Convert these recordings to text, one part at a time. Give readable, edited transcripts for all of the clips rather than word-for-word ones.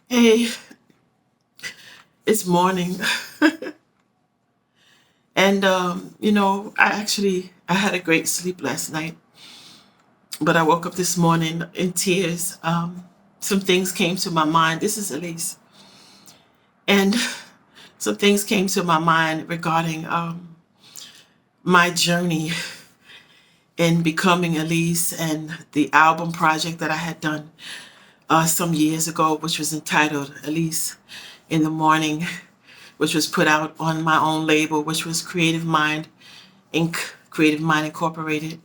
Hey, it's morning. And I had a great sleep last night, but I woke up this morning in tears. Some things came to my mind. This is Eleece. And some things came to my mind regarding my journey in becoming Eleece and the album project that I had done some years ago, which was entitled Eleece in the Morning, which was put out on my own label, which was Creative Mind Inc., Creative Mind Incorporated.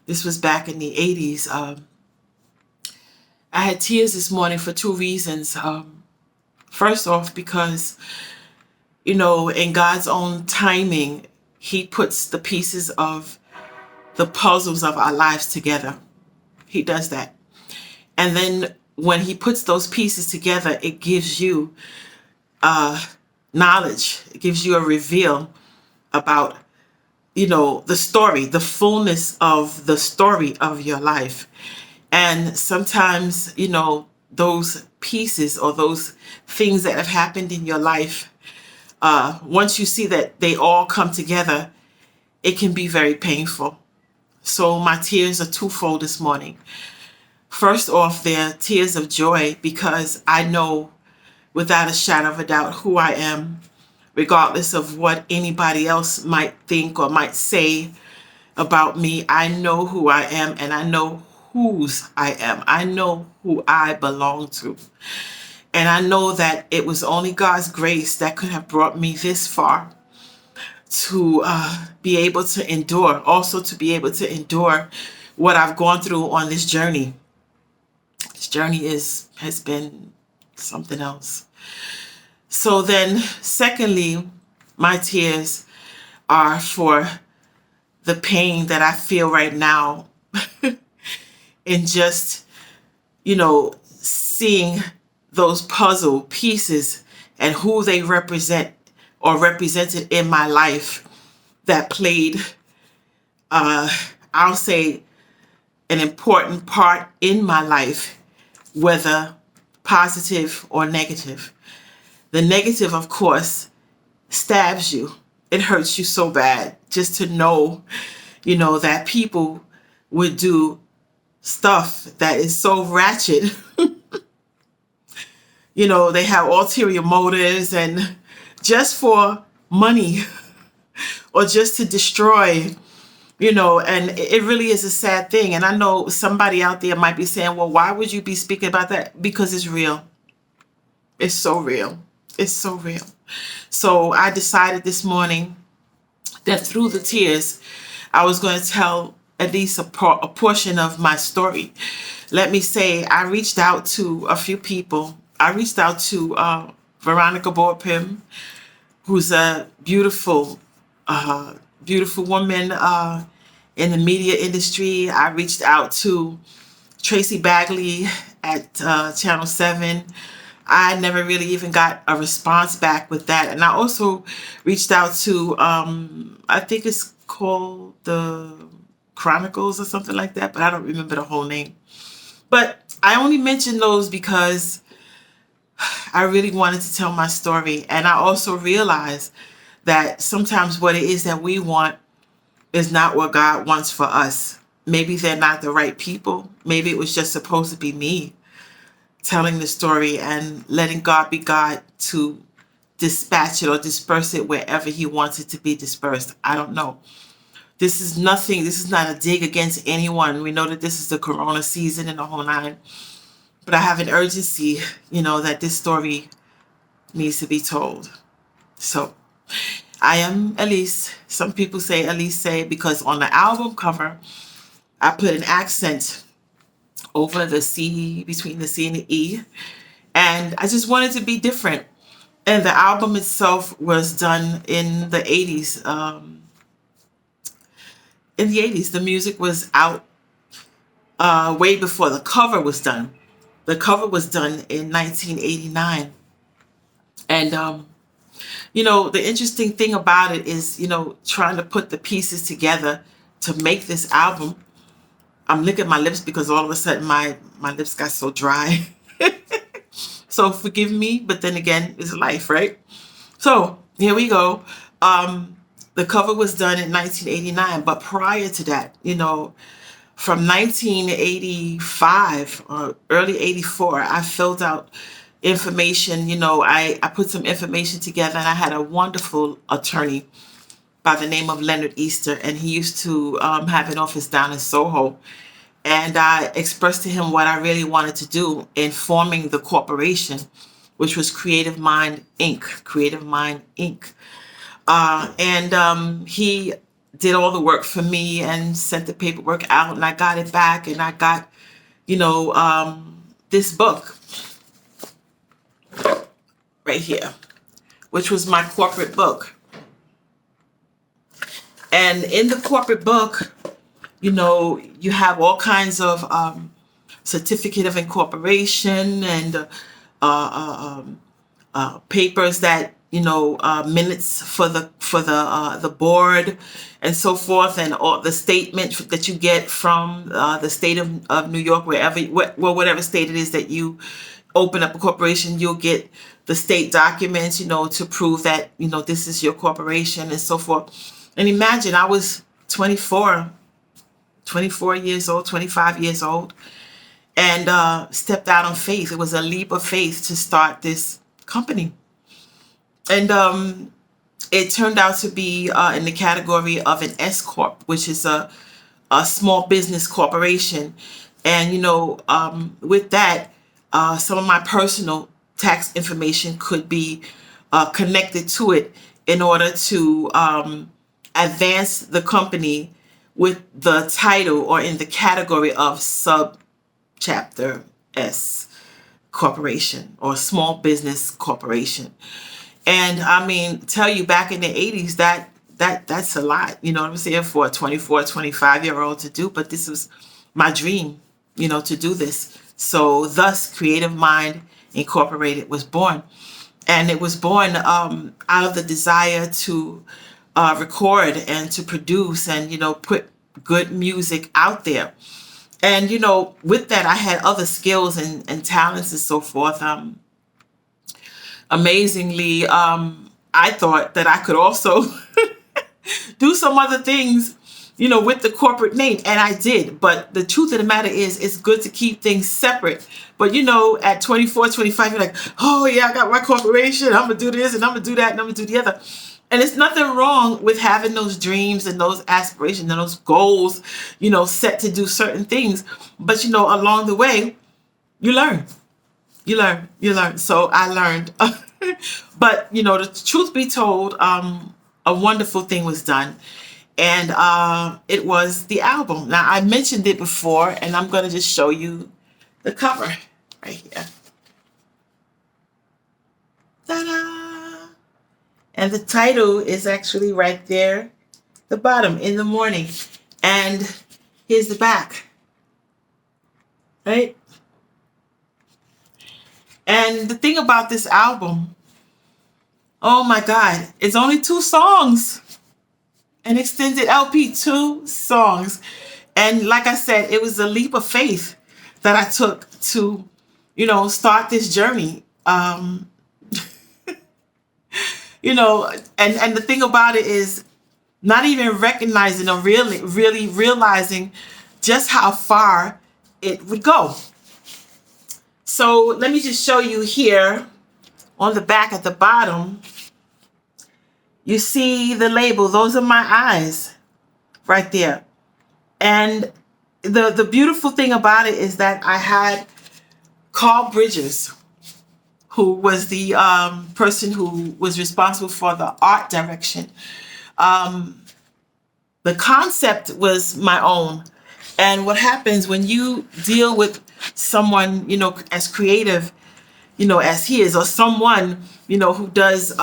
This was back in the 80s. I had tears this morning for two reasons. First off, because, in God's own timing, He puts the pieces of the puzzles of our lives together. He does that. And then when He puts those pieces together, it gives you knowledge. It gives you a reveal about the story, the fullness of the story of your life. And sometimes, those pieces or those things that have happened in your life, once you see that they all come together, it can be very painful. So my tears are twofold this morning. First off, they're tears of joy because I know without a shadow of a doubt who I am, regardless of what anybody else might think or might say about me. I know who I am and I know whose I am. I know who I belong to. And I know that it was only God's grace that could have brought me this far to be able to endure, also to be able to endure what I've gone through on this journey. This journey has been something else. So then, secondly, my tears are for the pain that I feel right now in just, seeing those puzzle pieces and who they represent or represented in my life that played, I'll say, an important part in my life, whether positive or negative. The negative, of course, stabs you. It hurts you so bad just to know, that people would do stuff that is so ratchet. They have ulterior motives and just for money or just to destroy, and it really is a sad thing. And I know somebody out there might be saying, well, why would you be speaking about that? Because it's real. It's so real. It's so real. So I decided this morning that through the tears, I was going to tell at least a portion of my story. Let me say, I reached out to a few people. I reached out to Veronica Borpim, who's a beautiful, beautiful woman in the media industry. I reached out to Tracy Bagley at Channel 7. I never really even got a response back with that. And I also reached out to, I think it's called the Chronicles or something like that, but I don't remember the whole name. But I only mentioned those because I really wanted to tell my story. And I also realized that sometimes what it is that we want is not what God wants for us. Maybe they're not the right people. Maybe it was just supposed to be me telling the story and letting God be God to dispatch it or disperse it wherever He wants it to be dispersed. I don't know. This is nothing. This is not a dig against anyone. We know that this is the Corona season and the whole nine. But I have an urgency, that this story needs to be told. So I am Eleece. Some people say Eleece because on the album cover, I put an accent over the C, between the C and the E. And I just wanted to be different. And the album itself was done in the 80s. In the 80s, the music was out way before the cover was done. The cover was done in 1989. And, the interesting thing about it is, trying to put the pieces together to make this album. I'm licking my lips because all of a sudden my lips got so dry. So forgive me, but then again, it's life, right? So here we go. The cover was done in 1989, but prior to that, from 1985 or early 84, I filled out information. I put some information together, and I had a wonderful attorney by the name of Leonard Easter, and he used to have an office down in Soho. And I expressed to him what I really wanted to do in forming the corporation, which was Creative Mind Inc. Creative Mind Inc. And he did all the work for me and sent the paperwork out, and I got it back, and I got, this book right here, which was my corporate book. And in the corporate book, you have all kinds of certificate of incorporation and papers that minutes for the board and so forth, and all the statement that you get from the state of New York, whatever state it is that you open up a corporation, you'll get the state documents, to prove that this is your corporation and so forth. And imagine, I was 24 years old, 25 years old, and stepped out on faith. It was a leap of faith to start this company. And it turned out to be in the category of an S Corp, which is a small business corporation. And, with that, some of my personal tax information could be connected to it in order to advance the company with the title or in the category of subchapter S corporation or small business corporation. And I mean, tell you, back in the 80s, that's a lot, you know what I'm saying, for a 24, 25-year-old to do. But this was my dream, to do this. So thus, Creative Mind Incorporated was born. And it was born out of the desire to record and to produce and, put good music out there. And, with that, I had other skills and talents and so forth. Amazingly, I thought that I could also do some other things, with the corporate name. And I did. But the truth of the matter is, it's good to keep things separate. But, at 24, 25, you're like, oh, yeah, I got my corporation. I'm going to do this and I'm going to do that and I'm going to do the other. And it's nothing wrong with having those dreams and those aspirations and those goals, set to do certain things. But, along the way, you learn. You learn. So I learned. But, the truth be told, a wonderful thing was done. And it was the album. Now, I mentioned it before, and I'm going to just show you the cover right here. Ta-da! And the title is actually right there, the bottom, In the Morning. And here's the back. Right? And the thing about this album, oh my God, it's only 2 songs. An extended LP, 2 songs. And like I said, it was a leap of faith that I took to, start this journey. And the thing about it is not even recognizing or really realizing just how far it would go. So let me just show you here on the back at the bottom. You see the label. Those are my eyes right there. And the beautiful thing about it is that I had Carl Bridges, who was the person who was responsible for the art direction. The concept was my own. And what happens when you deal with someone, as creative, as he is, or someone, who does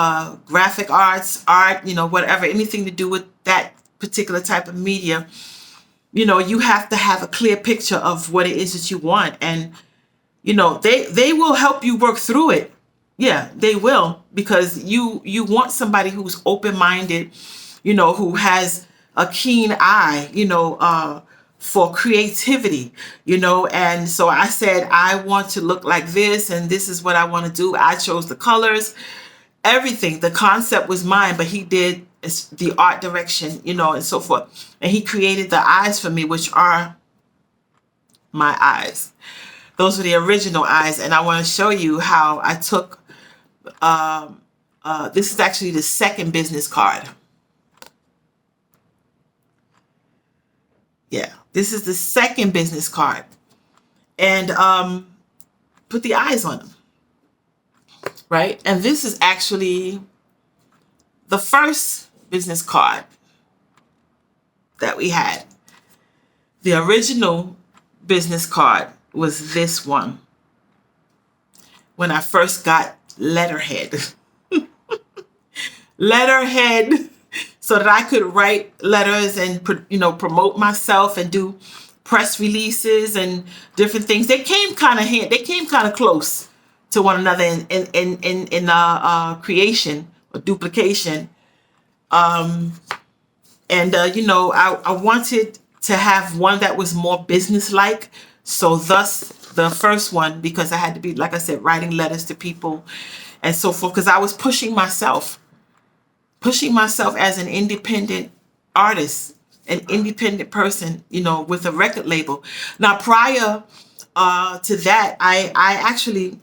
graphic arts, art, whatever, anything to do with that particular type of media, you have to have a clear picture of what it is that you want. And, they will help you work through it. Yeah, they will, because you want somebody who's open-minded, who has a keen eye, for creativity, and so I said, I want to look like this, and this is what I want to do. I chose the colors, everything. The concept was mine, but he did the art direction, and so forth. And he created the eyes for me, which are my eyes. Those were the original eyes. And I want to show you how I took, this is actually the second business card. Yeah, this is the second business card. And put the eyes on them. Right? And this is actually the first business card that we had. The original business card was this one. When I first got letterhead. Letterhead, so that I could write letters and promote myself and do press releases and different things. They came kind of close to one another in creation or duplication. I wanted to have one that was more business-like. So thus the first one, because I had to be, like I said, writing letters to people and so forth, because I was pushing myself as an independent artist, an independent person, with a record label. Now, prior to that, I actually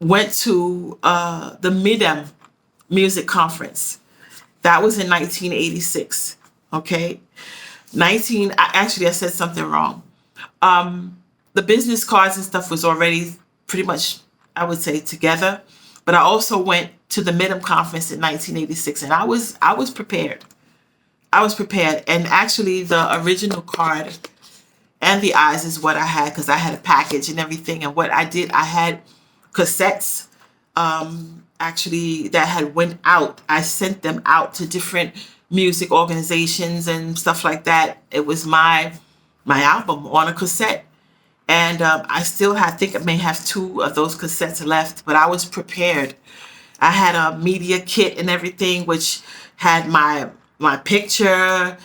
went to the Midem Music Conference. That was in 1986. Okay, I said something wrong. The business cards and stuff was already pretty much, I would say, together. But I also went to the Midem Conference in 1986, and I was prepared. I was prepared, and actually the original card and the eyes is what I had, because I had a package and everything. And what I did, I had cassettes actually that had went out. I sent them out to different music organizations and stuff like that. It was my album on a cassette. And I think I may have 2 of those cassettes left, but I was prepared. I had a media kit and everything, which had my picture.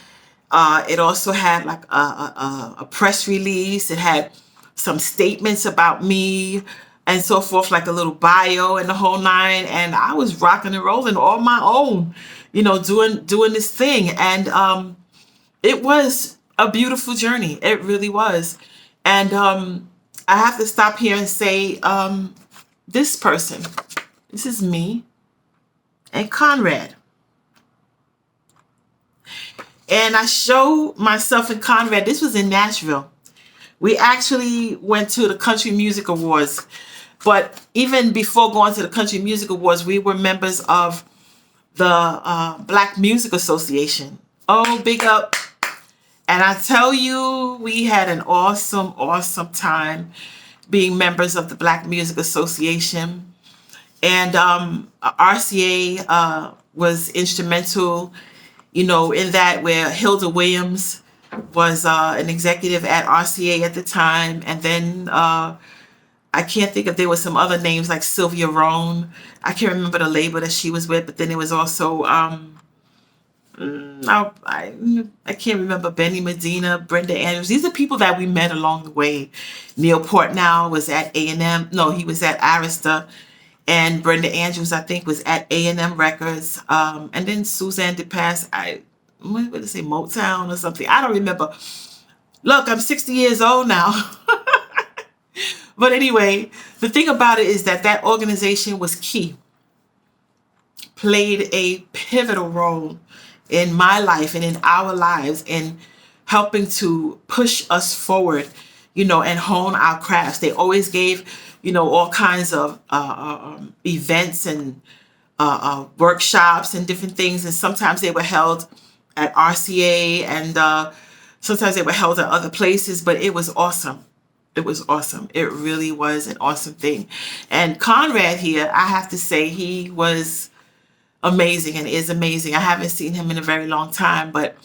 It also had like a press release. It had some statements about me and so forth, like a little bio and the whole nine. And I was rocking and rolling on my own, doing this thing. And it was a beautiful journey. It really was. And I have to stop here and say, this person, this is me and Conrad. And I showed myself and Conrad. This was in Nashville. We actually went to the Country Music Awards. But even before going to the Country Music Awards, we were members of the Black Music Association. Oh, big up. And I tell you, we had an awesome, awesome time being members of the Black Music Association. And RCA was instrumental, in that, where Hilda Williams was an executive at RCA at the time. And then I can't think if there were some other names like Sylvia Rohn. I can't remember the label that she was with, but then it was also... I can't remember, Benny Medina, Brenda Andrews. These are people that we met along the way. Neil Portnow was at A&M. No, he was at Arista. And Brenda Andrews, I think, was at A&M Records. And then Suzanne DePass, what did I say, Motown or something? I don't remember. Look, I'm 60 years old now. But anyway, the thing about it is that organization was key. Played a pivotal role in my life and in our lives in helping to push us forward, and hone our crafts. They always gave, all kinds of events and workshops and different things. And sometimes they were held at RCA and sometimes they were held at other places, but it was awesome. It was awesome. It really was an awesome thing. And Conrad here, I have to say, he was amazing and is amazing. I haven't seen him in a very long time, but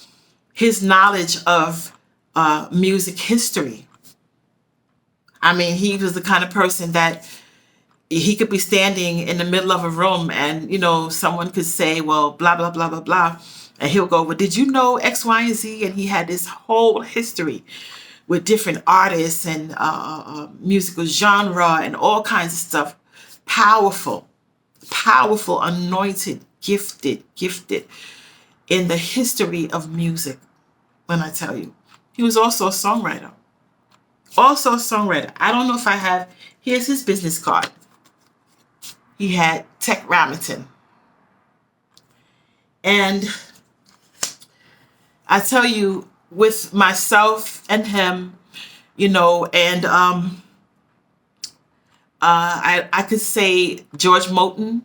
his knowledge of music history. I mean, he was the kind of person that he could be standing in the middle of a room and, someone could say, well, blah, blah, blah, blah, blah. And he'll go, well, did you know X, Y, and Z? And he had this whole history with different artists and musical genre and all kinds of stuff. Powerful, powerful, anointed, gifted in the history of music. When I tell you, he was also a songwriter. Also a songwriter. I don't know if I have, here's his business card. He had Tech Remington. And I tell you, with myself and him, you know, and I could say George Moten.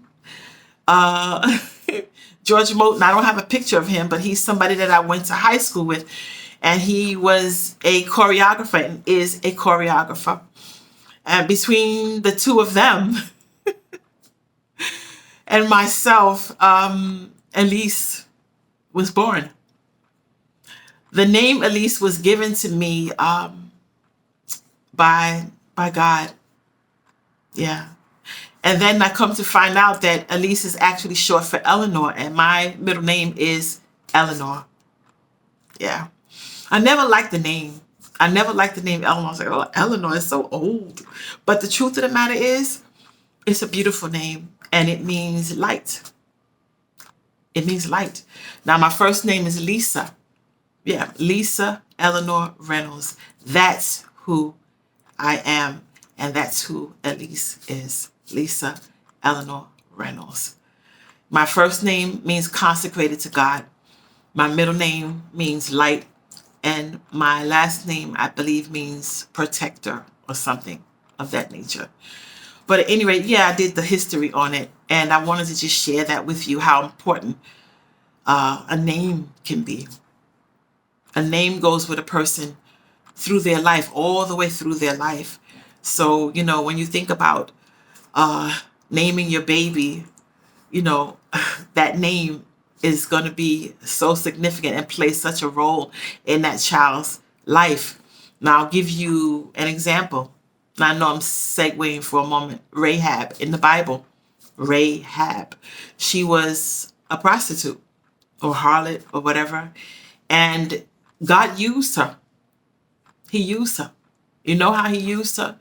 George Moten, I don't have a picture of him, but he's somebody that I went to high school with. And he was a choreographer and is a choreographer. And between the two of them and myself, Eleece was born. The name Eleece was given to me by God. Yeah. And then I come to find out that Eleece is actually short for Eleanor, and my middle name is Eleanor. Yeah. I never liked the name. I never liked the name Eleanor. I was like, oh, Eleanor is so old. But the truth of the matter is, it's a beautiful name, and it means light. It means light. Now, my first name is Lisa. Yeah, Lisa Eleanor Reynolds. That's who I am, and that's who Eleece is. Lisa Eleanor Reynolds. My first name means consecrated to God. My middle name means light. And my last name, I believe, means protector or something of that nature. But at any rate, yeah, I did the history on it. And I wanted to just share that with you, how important a name can be. A name goes with a person through their life, all the way through their life. So, you know, when you think about naming your baby, you know, that name is going to be so significant and play such a role in that child's life. Now, I'll give you an example. Now, I know I'm segueing for a moment. Rahab in the Bible. Rahab. She was a prostitute or harlot or whatever. And God used her. He used her. You know how he used her?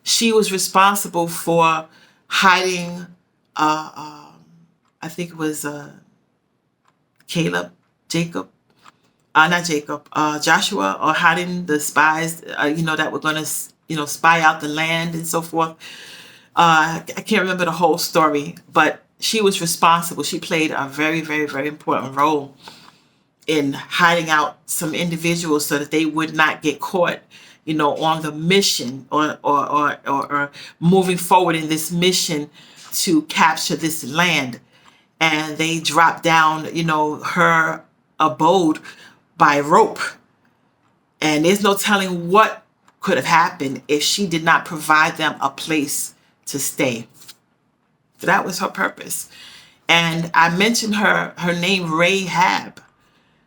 She was responsible for hiding, I think it was Joshua, or hiding the spies, that were going to, spy out the land and so forth. I can't remember the whole story, but she was responsible. She played a very, very, very important role in hiding out some individuals so that they would not get caught, on the mission or moving forward in this mission to capture this land. And they dropped down, her abode by rope. And there's no telling what could have happened if she did not provide them a place to stay. So that was her purpose. And I mentioned her name, Rahab.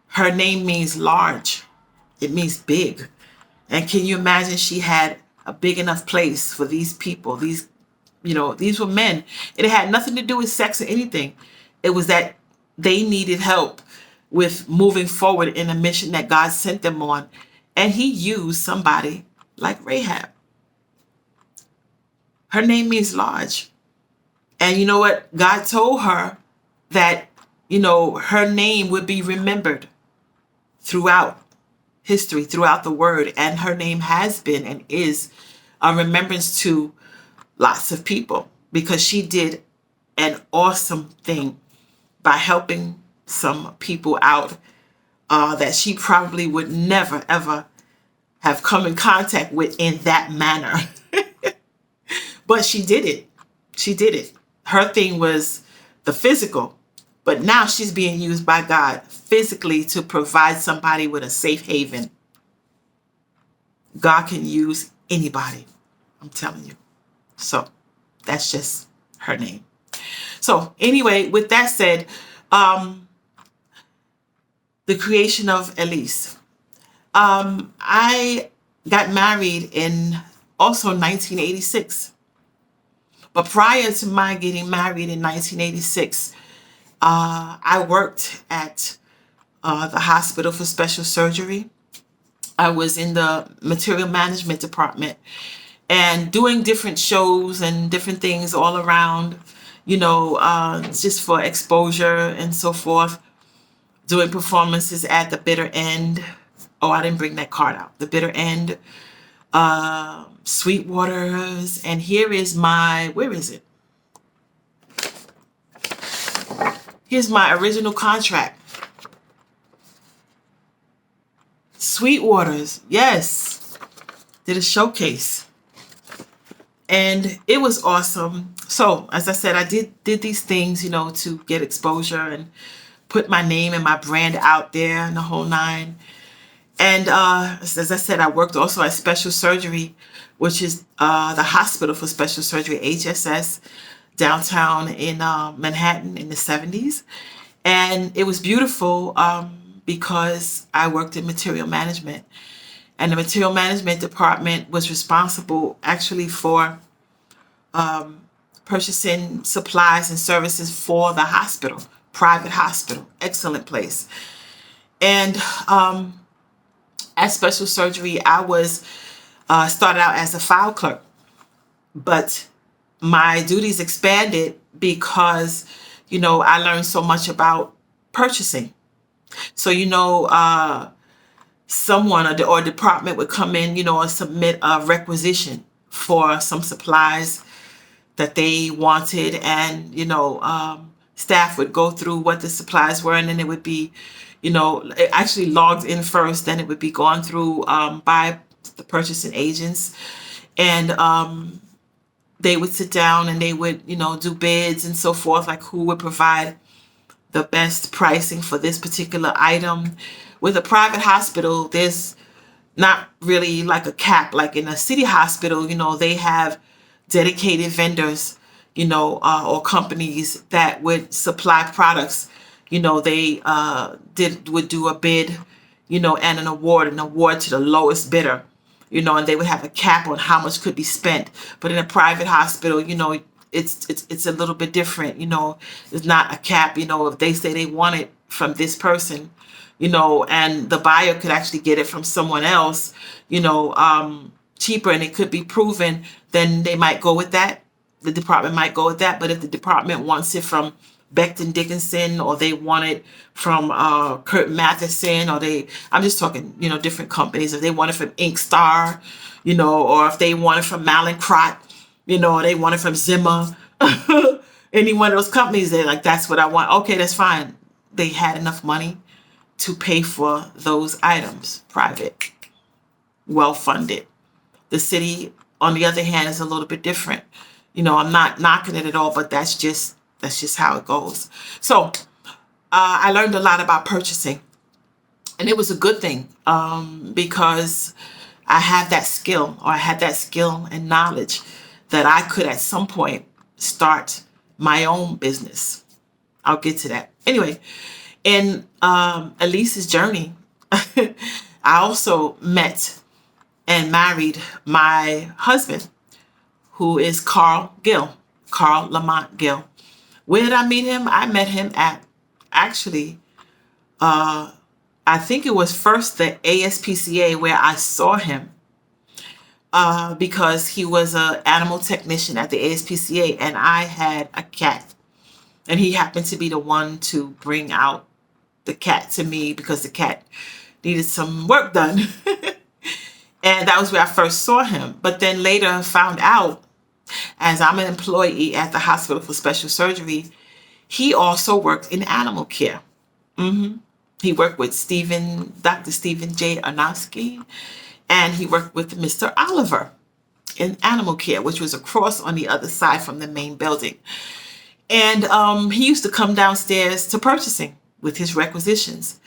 Her name means large. It means big. And can you imagine she had a big enough place for these people? These were men. It had nothing to do with sex or anything. It was that they needed help with moving forward in a mission that God sent them on. And he used somebody like Rahab. Her name means large. And you know what? God told her that, her name would be remembered throughout history, throughout the word. And her name has been and is a remembrance to lots of people, because she did an awesome thing by helping some people out that she probably would never, ever have come in contact with in that manner. But she did it. She did it. Her thing was the physical, but now she's being used by God physically to provide somebody with a safe haven. God can use anybody, I'm telling you. So that's just her name. So anyway, with that said, the creation of Eleece. I got married in also 1986. But prior to my getting married in 1986, I worked at the hospital for special surgery. I was in the material management department and doing different shows and different things all around, just for exposure and so forth. Doing performances at the bitter end. Oh, I didn't bring that card out. The bitter end, Sweetwaters, and here is where is it? Here's my original contract. Sweetwaters, yes. Did a showcase. And it was awesome. So, as I said, I did these things, to get exposure and put my name and my brand out there and the whole nine. And as I said, I worked also at Special Surgery, which is the Hospital for Special Surgery, HSS, downtown in Manhattan in the 70s. And it was beautiful because I worked in material management. And the material management department was responsible actually for purchasing supplies and services for the hospital, private hospital, excellent place. And at Special Surgery, I was started out as a file clerk, but my duties expanded because, I learned so much about purchasing. So, someone or department would come in, and submit a requisition for some supplies that they wanted, and staff would go through what the supplies were, and then it would be, it actually logged in first, then it would be gone through by the purchasing agents, and they would sit down and they would, do bids and so forth, like who would provide the best pricing for this particular item. With a private hospital, there's not really like a cap. Like in a city hospital, they have dedicated vendors, or companies that would supply products. They would do a bid, and an award to the lowest bidder, and they would have a cap on how much could be spent. But in a private hospital, it's a little bit different. It's not a cap. If they say they want it from this person, and the buyer could actually get it from someone else, cheaper, and it could be proven, then they might go with that. The department might go with that. But if the department wants it from Becton Dickinson, or they want it from Kurt Matheson, or I'm just talking, different companies. If they want it from Inkstar, or if they want it from Mallinckrodt, or they want it from Zimmer, any one of those companies, they're like, that's what I want. Okay, that's fine. They had enough money to pay for those items, private, well-funded. The city, on the other hand, is a little bit different. I'm not knocking it at all, but that's just how it goes. So I learned a lot about purchasing, and it was a good thing because I had that skill and knowledge that I could at some point start my own business. I'll get to that. Anyway, in Eleece's journey, I also met and married my husband, who is Carl Lamont Gill. Where did I meet him? I met him at, actually, I think it was first the ASPCA where I saw him because he was an animal technician at the ASPCA, and I had a cat. And he happened to be the one to bring out the cat to me because the cat needed some work done. And that was where I first saw him. But then later found out, as I'm an employee at the Hospital for Special Surgery, he also worked in animal care. He worked with Dr. Stephen J. Arnowski, and he worked with Mr. Oliver in animal care, which was across on the other side from the main building. And he used to come downstairs to purchasing with his requisitions.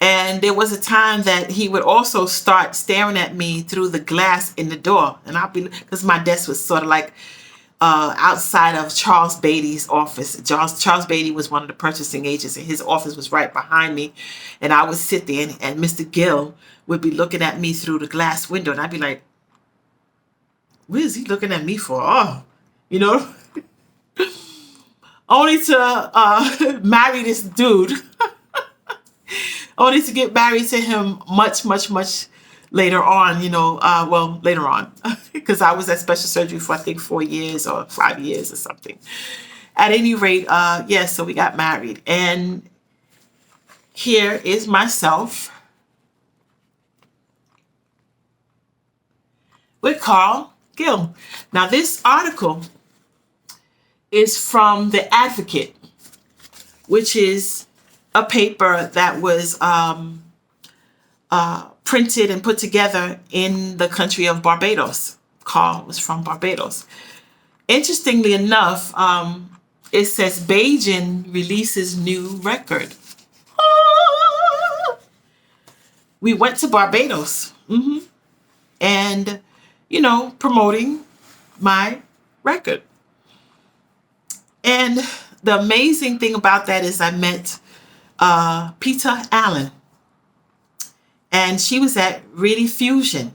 And there was a time that he would also start staring at me through the glass in the door. And because my desk was sort of like outside of Charles Beatty's office. Charles Beatty was one of the purchasing agents, and his office was right behind me. And I would sit there, and Mr. Gill would be looking at me through the glass window. And I'd be like, what is he looking at me for? Oh, only to marry this dude only to get married to him much, much, much later on, well, later on, because I was at special surgery for, I think, 4 years or 5 years or something. At any rate, yes, so we got married. And here is myself with Carl Gill. Now, this article is from The Advocate, which is a paper that was printed and put together in the country of Barbados. Carl was from Barbados. Interestingly enough, it says Beijing releases new record. We went to Barbados, and, promoting my record. And the amazing thing about that is I met Peter Allen, and she was at Radio Fusion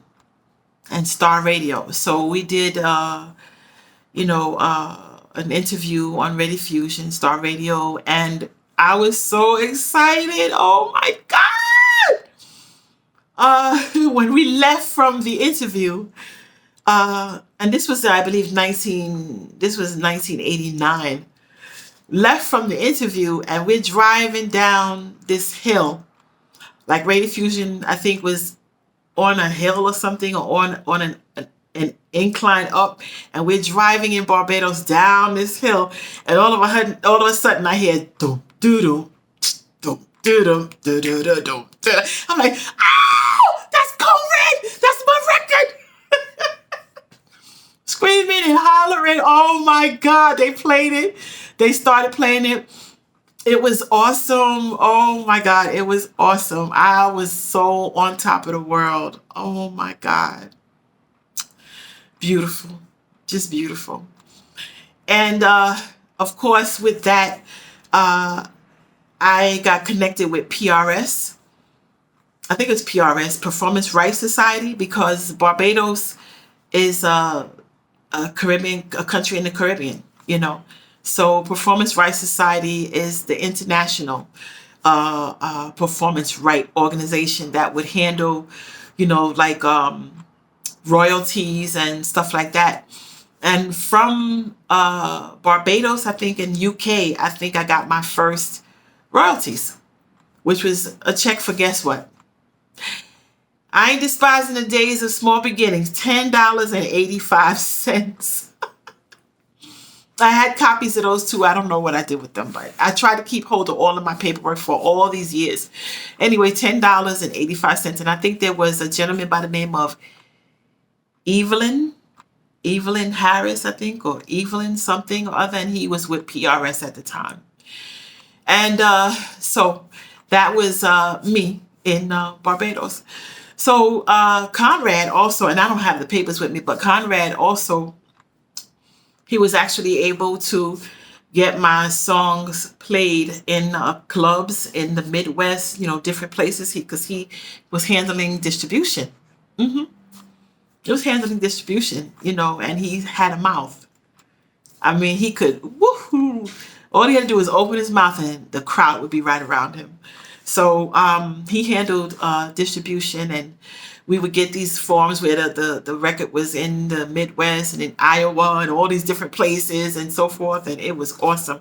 and Star Radio. So we did, an interview on Radio Fusion, Star Radio, and I was so excited. Oh my God! When we left from the interview, and this was, I believe, 1989. Left from the interview, and we're driving down this hill. Like Radio Fusion, I think, was on a hill or something, or on an incline up, and we're driving in Barbados down this hill, and all of a sudden I hear dum doo dum dum doo dum doo doo doo dum. I'm like, oh, that's COVID! That's my record! Screaming and hollering. Oh my God, they played it. They started playing it. It was awesome. Oh my God, it was awesome. I was so on top of the world. Oh my God. Beautiful. Just beautiful. And of course, with that, I got connected with PRS. I think it's PRS, Performance Rights Society, because Barbados is a country in the Caribbean, So Performance Rights Society is the international performance right organization that would handle, like royalties and stuff like that. And from Barbados, I think, in UK, I think I got my first royalties, which was a check for, guess what? I ain't despising the days of small beginnings, $10.85. I had copies of those too. I don't know what I did with them, but I tried to keep hold of all of my paperwork for all these years. Anyway, $10.85. And I think there was a gentleman by the name of Evelyn Harris, I think, or Evelyn something or other, and he was with PRS at the time. And so that was me in Barbados. So Conrad also, and I don't have the papers with me, but Conrad also, he was actually able to get my songs played in clubs in the Midwest, different places, because he was handling distribution. He was handling distribution, and he had a mouth. I mean, he could, woohoo! All he had to do was open his mouth and the crowd would be right around him. So he handled distribution, and we would get these forms where the record was in the Midwest and in Iowa and all these different places and so forth, and it was awesome.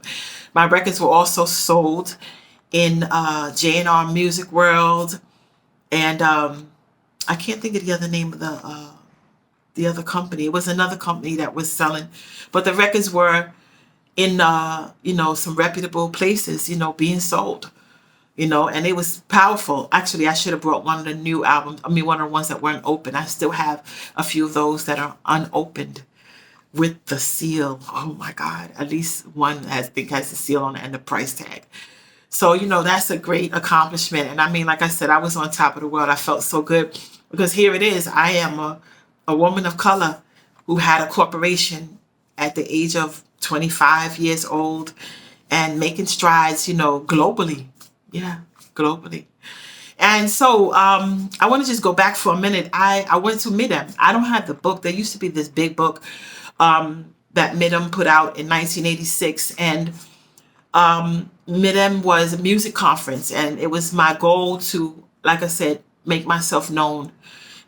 My records were also sold in J&R Music World, and I can't think of the other name of the other company. It was another company that was selling, but the records were in some reputable places, being sold. And it was powerful. Actually, I should have brought one of the new albums. I mean, one of the ones that weren't open. I still have a few of those that are unopened with the seal. Oh my God. At least one has the seal on it and the price tag. So, that's a great accomplishment. And I mean, like I said, I was on top of the world. I felt so good because here it is. I am a woman of color who had a corporation at the age of 25 years old and making strides, globally. Yeah, globally. And so I want to just go back for a minute. I went to Midem. I don't have the book. There used to be this big book that Midem put out in 1986. And MIDEM was a music conference, and it was my goal to, like I said, make myself known,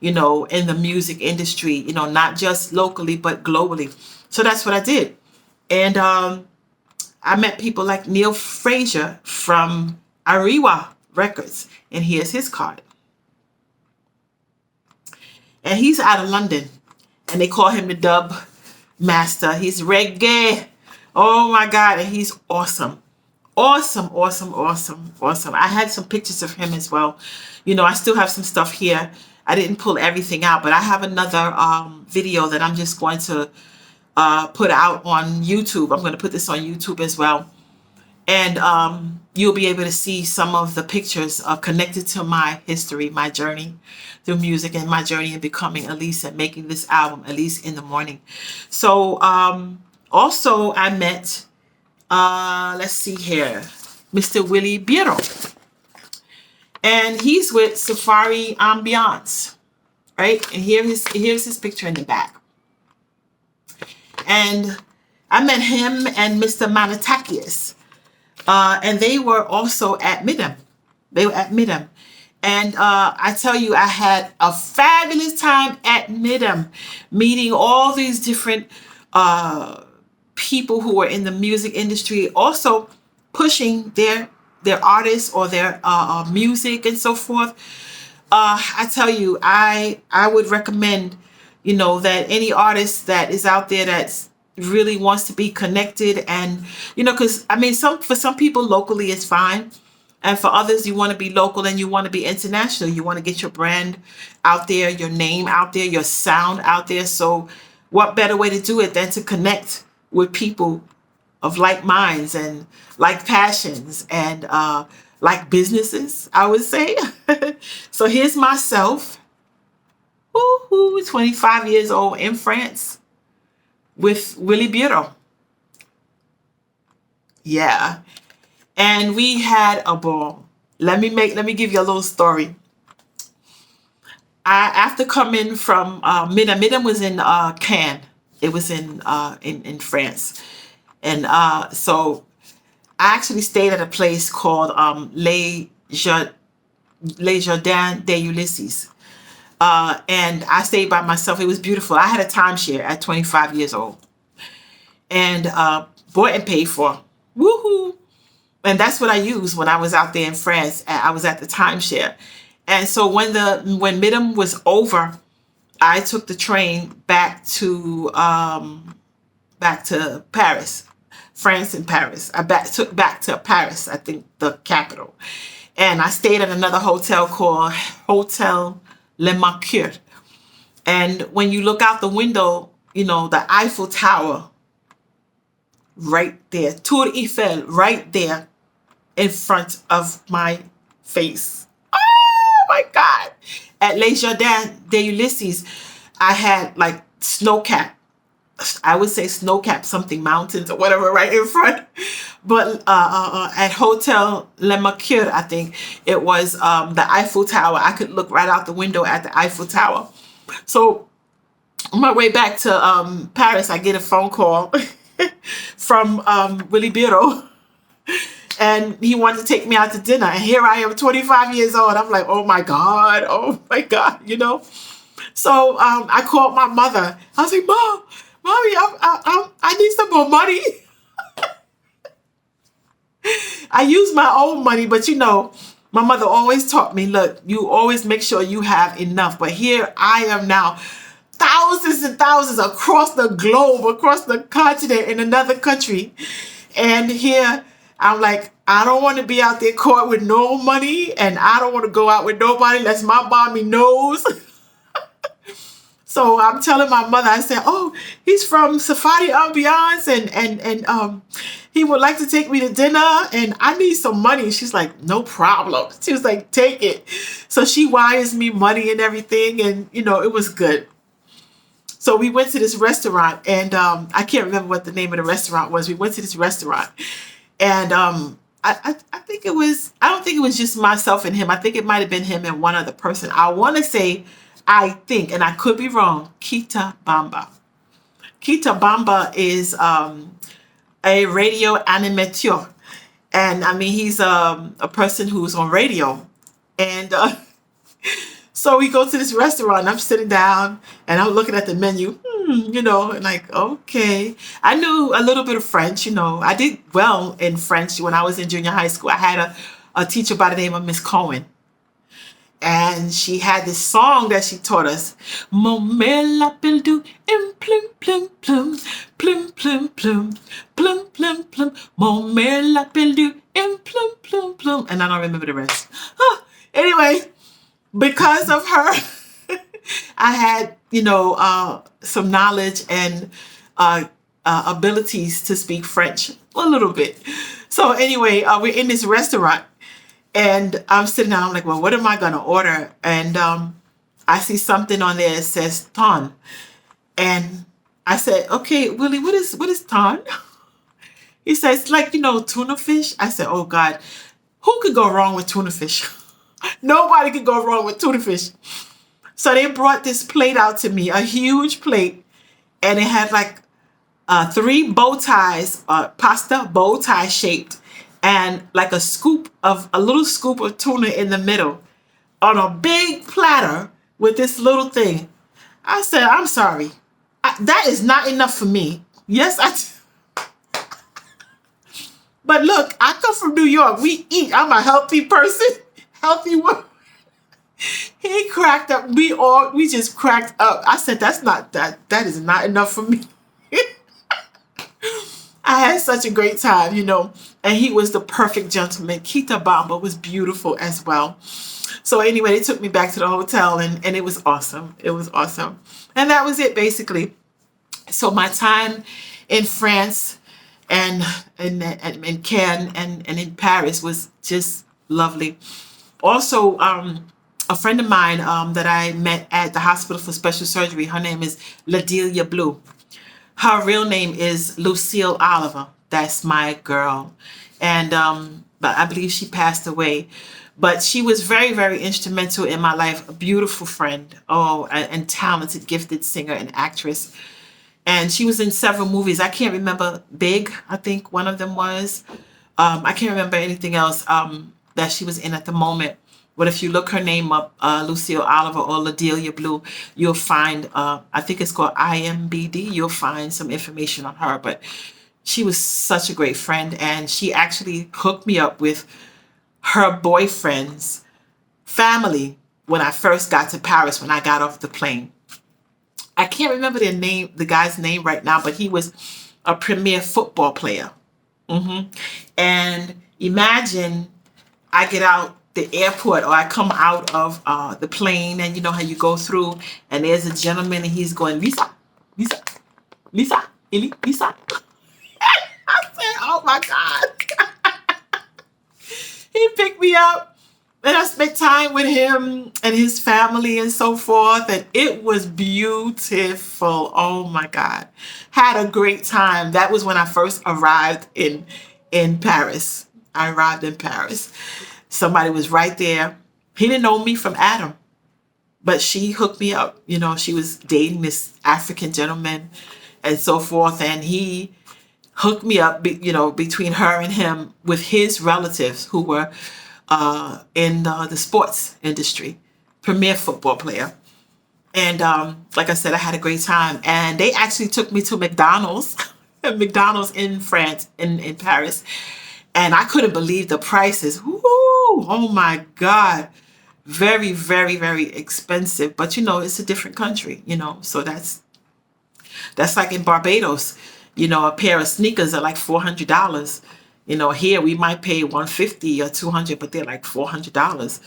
in the music industry, not just locally, but globally. So that's what I did. And I met people like Neil Frazier from Ariwa Records, and here's his card. And he's out of London, and they call him the dub master. He's reggae. Oh my God, and he's awesome. Awesome, awesome, awesome, awesome. I had some pictures of him as well. I still have some stuff here. I didn't pull everything out, but I have another video that I'm just going to put out on YouTube. I'm going to put this on YouTube as well. And you'll be able to see some of the pictures connected to my history, my journey through music, and my journey in becoming Eleece and making this album, Eleece in the Morning. So also I met, let's see here, Mr. Willie Biero. And he's with Safari Ambiance, right? And here's his picture in the back. And I met him and Mr. Manatakias. And they were also at MIDEM. They were at MIDEM. And I tell you, I had a fabulous time at MIDEM, meeting all these different people who were in the music industry, also pushing their artists or their music and so forth. I tell you, I would recommend, that any artist that is out there that's really wants to be connected, and because for some people locally is fine, and for others you want to be local and you want to be international. You want to get your brand out there, your name out there, your sound out there. So what better way to do it than to connect with people of like minds and like passions and like businesses, I would say. So here's myself, 25 years old in France, with Willie Biero. Yeah. And we had a ball. Let me give you a little story. After coming from MIDEM was in Cannes. It was in France. And so I actually stayed at a place called Les Jardins des Ulysses. And I stayed by myself. It was beautiful. I had a timeshare at 25 years old, and bought and paid for. Woohoo! And that's what I used when I was out there in France. I was at the timeshare. And so when MIDEM was over, I took the train back to Paris, France and Paris. I took back to Paris, I think the capital. And I stayed at another hotel called Hotel Le Mercure. And when you look out the window, the Eiffel Tower right there, Tour Eiffel right there in front of my face. Oh my God. At Les Jardins des Ulysses, I had like snow-capped something mountains or whatever right in front. But at Hotel Le Mercure, I think it was the Eiffel Tower. I could look right out the window at the Eiffel Tower. So on my way back to Paris, I get a phone call from Willie Biero. And he wanted to take me out to dinner. And here I am, 25 years old. I'm like, oh my God. So I called my mother. I was like, Mommy, I need some more money. I use my own money, but my mother always taught me, look, you always make sure you have enough. But here I am now, thousands and thousands across the globe, across the continent, in another country. And here I'm like, I don't want to be out there caught with no money, and I don't want to go out with nobody unless my mommy knows. So I'm telling my mother, I said, oh, he's from Safari Ambiance, and he would like to take me to dinner, and I need some money. She's like, no problem. She was like, take it. So she wires me money and everything, and it was good. So we went to this restaurant, and I can't remember what the name of the restaurant was. We went to this restaurant, and I think it was, I don't think it was just myself and him. I think it might have been him and one other person. I want to say, I think, and I could be wrong, Kita Bamba. Kita Bamba is a radio animateur. And I mean, he's a person who's on radio. And so we go to this restaurant, and I'm sitting down and I'm looking at the menu, and like, okay. I knew a little bit of French, I did well in French when I was in junior high school. I had a teacher by the name of Miss Cohen. And she had this song that she taught us. Mon mère l'appelle du plum plum plum plum plum plum plum plum plum. Mon mère l'appelle du plum plum plum. And I don't remember the rest. Anyway, because of her, I had some knowledge and abilities to speak French a little bit. So anyway, we're in this restaurant. And I'm sitting down, I'm like, well, what am I going to order? And I see something on there that says thon. And I said, okay, Willie, what is thon? He says, like, tuna fish. I said, oh, God, who could go wrong with tuna fish? Nobody could go wrong with tuna fish. So they brought this plate out to me, a huge plate. And it had like 3 bow ties, pasta bow tie shaped. And like a little scoop of tuna in the middle on a big platter with this little thing. I said, I'm sorry. That is not enough for me. Yes, but look, I come from New York. We eat. I'm a healthy person. Healthy woman. He cracked up. We just cracked up. I said, that is not enough for me. I had such a great time, and he was the perfect gentleman. Kita Bamba was beautiful as well. So anyway, they took me back to the hotel, and it was awesome. It was awesome. And that was it, basically. So my time in France and in Cannes and in Paris was just lovely. Also, a friend of mine that I met at the hospital for special surgery, her name is Ladelia Blue. Her real name is Lucille Oliver. That's my girl. And but I believe she passed away. But she was very, very instrumental in my life. A beautiful friend. And talented, gifted singer and actress. And she was in several movies. I can't remember. Big, I think one of them was. I can't remember anything else that she was in at the moment. But if you look her name up, Lucille Oliver or Ladelia Blue, you'll find, I think it's called IMBD. You'll find some information on her. But she was such a great friend. And she actually hooked me up with her boyfriend's family when I first got to Paris, when I got off the plane. I can't remember the guy's name right now, but he was a premier football player. And imagine I get out the airport, or I come out of the plane, and you know how you go through, and there's a gentleman, and he's going, Lisa, Lisa, Lisa, Ellie, Lisa. I said, oh my God. He picked me up, and I spent time with him and his family and so forth, and it was beautiful. Oh my God. Had a great time. That was when I first arrived in Paris. I arrived in Paris. Somebody was right there. He didn't know me from Adam, but she hooked me up. She was dating this African gentleman and so forth. And he hooked me up, between her and him with his relatives who were in the sports industry, premier football player. And like I said, I had a great time. And they actually took me to McDonald's, in France, in Paris. And I couldn't believe the prices. Woo! Oh my God. Very, very, very expensive. But it's a different country, So that's like in Barbados. A pair of sneakers are like $400. Here we might pay $150 or $200, but they're like $400.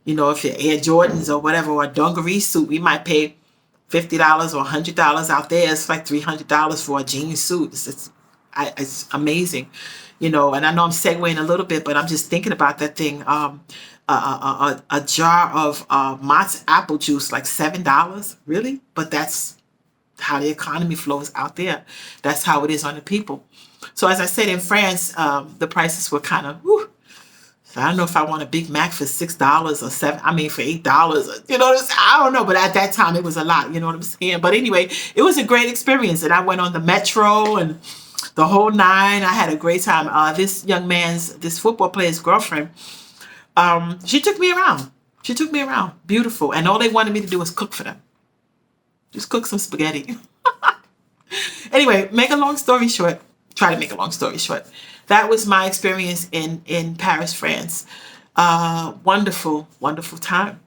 If you're Air Jordans or whatever, or a dungaree suit, we might pay $50 or $100. Out there, it's like $300 for a jean suit. It's amazing. And I know I'm segueing a little bit, but I'm just thinking about that thing. A jar of Mott's apple juice, like $7. Really? But that's how the economy flows out there. That's how it is on the people. So as I said, in France, the prices were kind of, so I don't know if I want a Big Mac for $6 or for $8. You know what I'm saying? I don't know, but at that time it was a lot. You know what I'm saying? But anyway, it was a great experience. And I went on the metro and the whole nine. I had a great time. This football player's girlfriend, she took me around. She took me around. Beautiful. And all they wanted me to do was cook for them. Just cook some spaghetti. Anyway, make a long story short, try to make a long story short. That was my experience in Paris, France. Wonderful, wonderful time.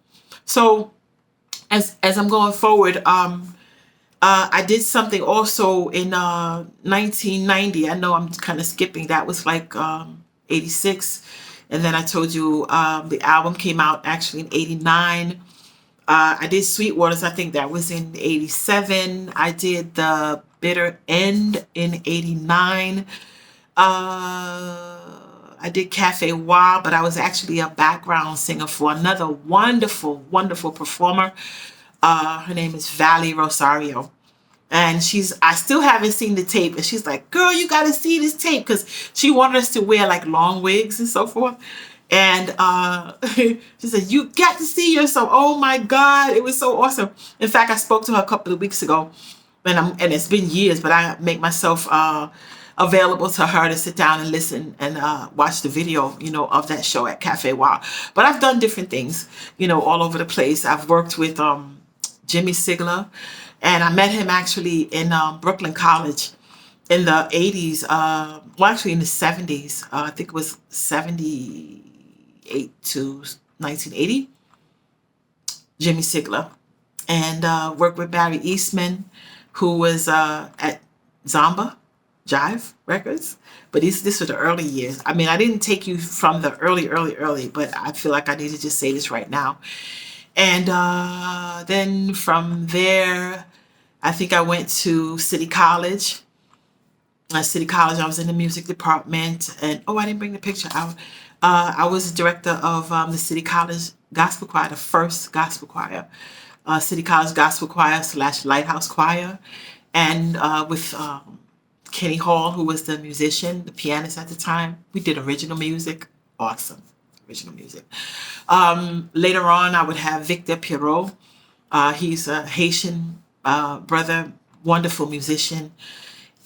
So as I'm going forward, I did something also in 1990. I know I'm kind of skipping. That was like 86. And then I told you the album came out actually in 89. I did Sweetwaters. I think that was in 87. I did The Bitter End in 89. I did Cafe Wa, but I was actually a background singer for another wonderful, wonderful performer. Her name is Valley Rosario. And I still haven't seen the tape. And she's like, girl, you got to see this tape. Because she wanted us to wear like long wigs and so forth. And she said, you got to see yourself. Oh my God, it was so awesome. In fact, I spoke to her a couple of weeks ago. And it's been years, but I make myself available to her to sit down and listen and watch the video, of that show at Cafe Wa. But I've done different things, all over the place. I've worked with Jimmy Sigler, and I met him actually in Brooklyn College in the 80s, actually in the 70s. I think it was 78 to 1980, Jimmy Sigler. And worked with Barry Eastman, who was at Zomba Jive Records. But this was the early years. I mean, I didn't take you from the early, but I feel like I need to just say this right now. And then from there, I think I went to City College. At City College, I was in the music department. And, I didn't bring the picture out. I was director of the City College Gospel Choir, the first gospel choir. City College Gospel Choir / Lighthouse Choir. And with Kenny Hall, who was the musician, the pianist at the time. We did original music. Awesome. Original music. Later on, I would have Victor Pierrot. He's a Haitian brother, wonderful musician.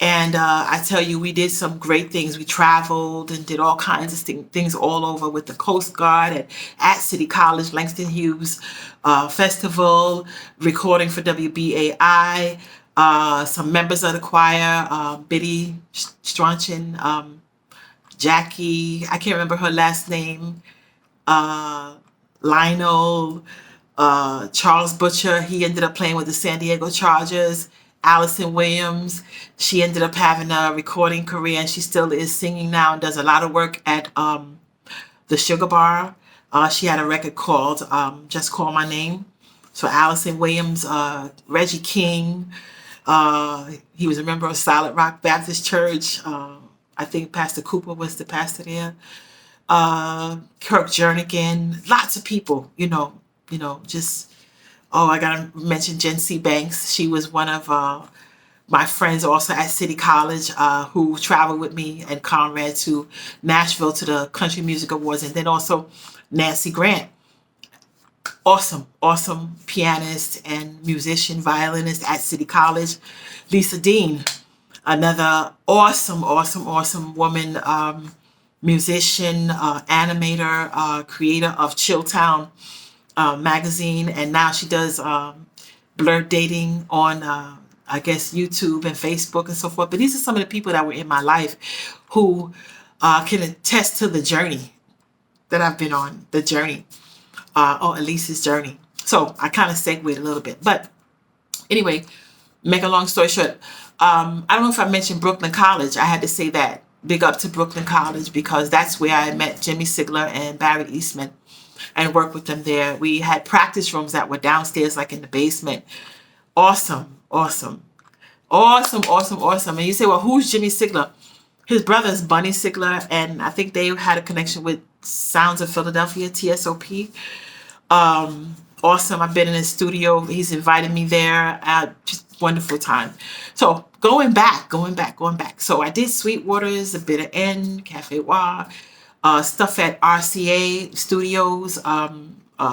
And I tell you, we did some great things. We traveled and did all kinds of things all over with the Coast Guard at City College, Langston Hughes Festival, recording for WBAI. Some members of the choir, Biddy Straunchin, Jackie, I can't remember her last name, Lionel, Charles Butcher, he ended up playing with the San Diego Chargers. Allison Williams, she ended up having a recording career, and she still is singing now and does a lot of work at the Sugar Bar. She had a record called Just Call My Name. So Allison Williams, Reggie King, he was a member of Solid Rock Baptist Church. I think Pastor Cooper was the pastor there. Kirk Jernigan, lots of people, I gotta mention Jen C. Banks. She was one of my friends also at City College who traveled with me and Conrad to Nashville to the Country Music Awards. And then also Nancy Grant. Awesome pianist and musician, violinist at City College. Lisa Dean, another awesome woman, musician, animator, creator of Chilltown magazine, and now she does blurred dating on I guess YouTube and Facebook and so forth. But these are some of the people that were in my life who can attest to the journey that I've been on, the journey, Eleece's journey. So I kind of segued a little bit, but anyway, make a long story short, I don't know if I mentioned Brooklyn College. I had to say that. Big up to Brooklyn College, because that's where I met Jimmy Sigler and Barry Eastman and worked with them there. We had practice rooms that were downstairs, like in the basement. Awesome. And you say, well, who's Jimmy Sigler? His brother is Bunny Sigler, and I think they had a connection with Sounds of Philadelphia, TSOP. Awesome. I've been in his studio. He's invited me there. Just wonderful time. So going back. So I did Sweetwaters, The Bitter End, Cafe Wa, stuff at RCA Studios,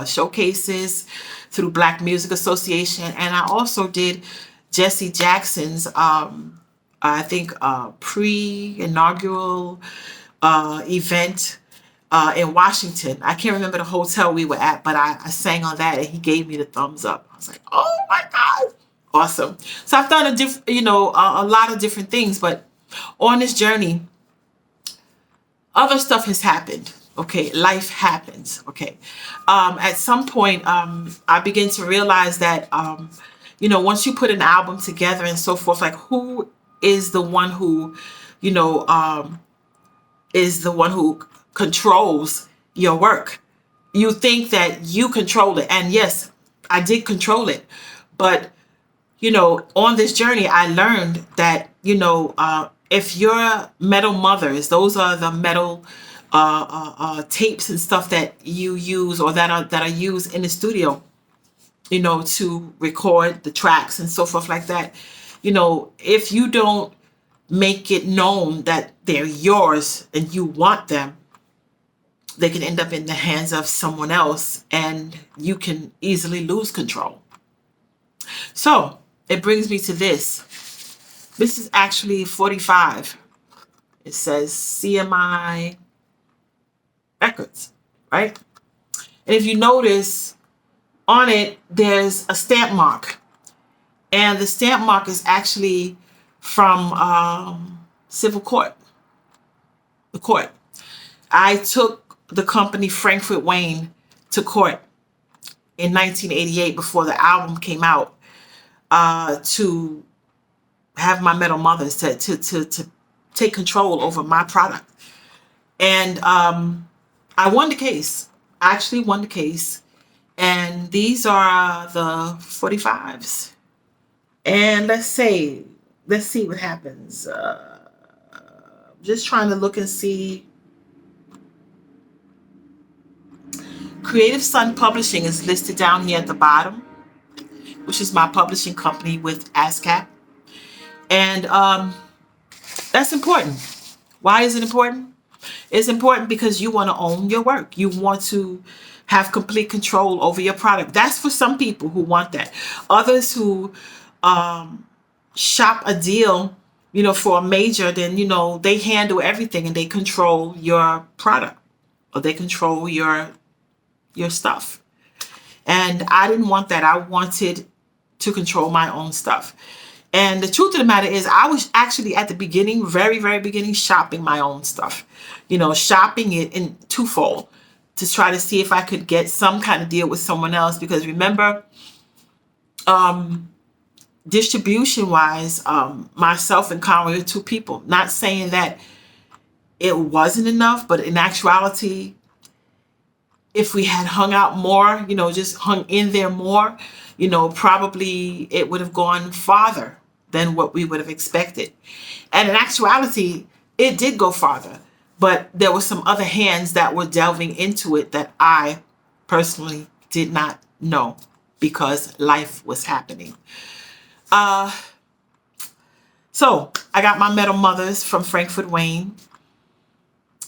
showcases through Black Music Association. And I also did Jesse Jackson's I think, pre-inaugural event in Washington. I can't remember the hotel we were at, but I sang on that and he gave me the thumbs up. I was like, oh my God, awesome. So I've done a lot of different things, but on this journey, other stuff has happened. Okay, life happens. Okay, at some point, I begin to realize that, once you put an album together and so forth, like who is the one who, is the one who controls your work? You think that you control it, and yes, I did control it, but on this journey, I learned that, if your metal mothers, those are the metal tapes and stuff that you use or that are used in the studio, to record the tracks and so forth like that. If you don't make it known that they're yours and you want them, they can end up in the hands of someone else and you can easily lose control. So it brings me to this. This is actually 45. It says CMI Records, right? And if you notice on it, there's a stamp mark. And the stamp mark is actually from civil court, the court. I took the company Frankfurt Wayne to court in 1988 before the album came out, to have my metal mothers to take control over my product. And I won the case. I actually won the case. And these are the 45s. And let's see what happens. Just trying to look and see. Creative Sun Publishing is listed down here at the bottom, which is my publishing company with ASCAP. And that's important. Why is it important? It's important because you want to own your work. You want to have complete control over your product. That's for some people who want that. Others who shop a deal, for a major, then, they handle everything and they control your product or they control your stuff. And I didn't want that. I wanted to control my own stuff. And the truth of the matter is, I was actually at the beginning, very, very beginning, shopping my own stuff, shopping it in twofold to try to see if I could get some kind of deal with someone else. Because remember, distribution wise, myself and Conway were two people. Not saying that it wasn't enough, but in actuality, if we had hung out more, just hung in there more, probably it would have gone farther than what we would have expected. And in actuality, it did go farther, but there were some other hands that were delving into it that I personally did not know because life was happening. So I got my metal mothers from Frankfurt Wayne,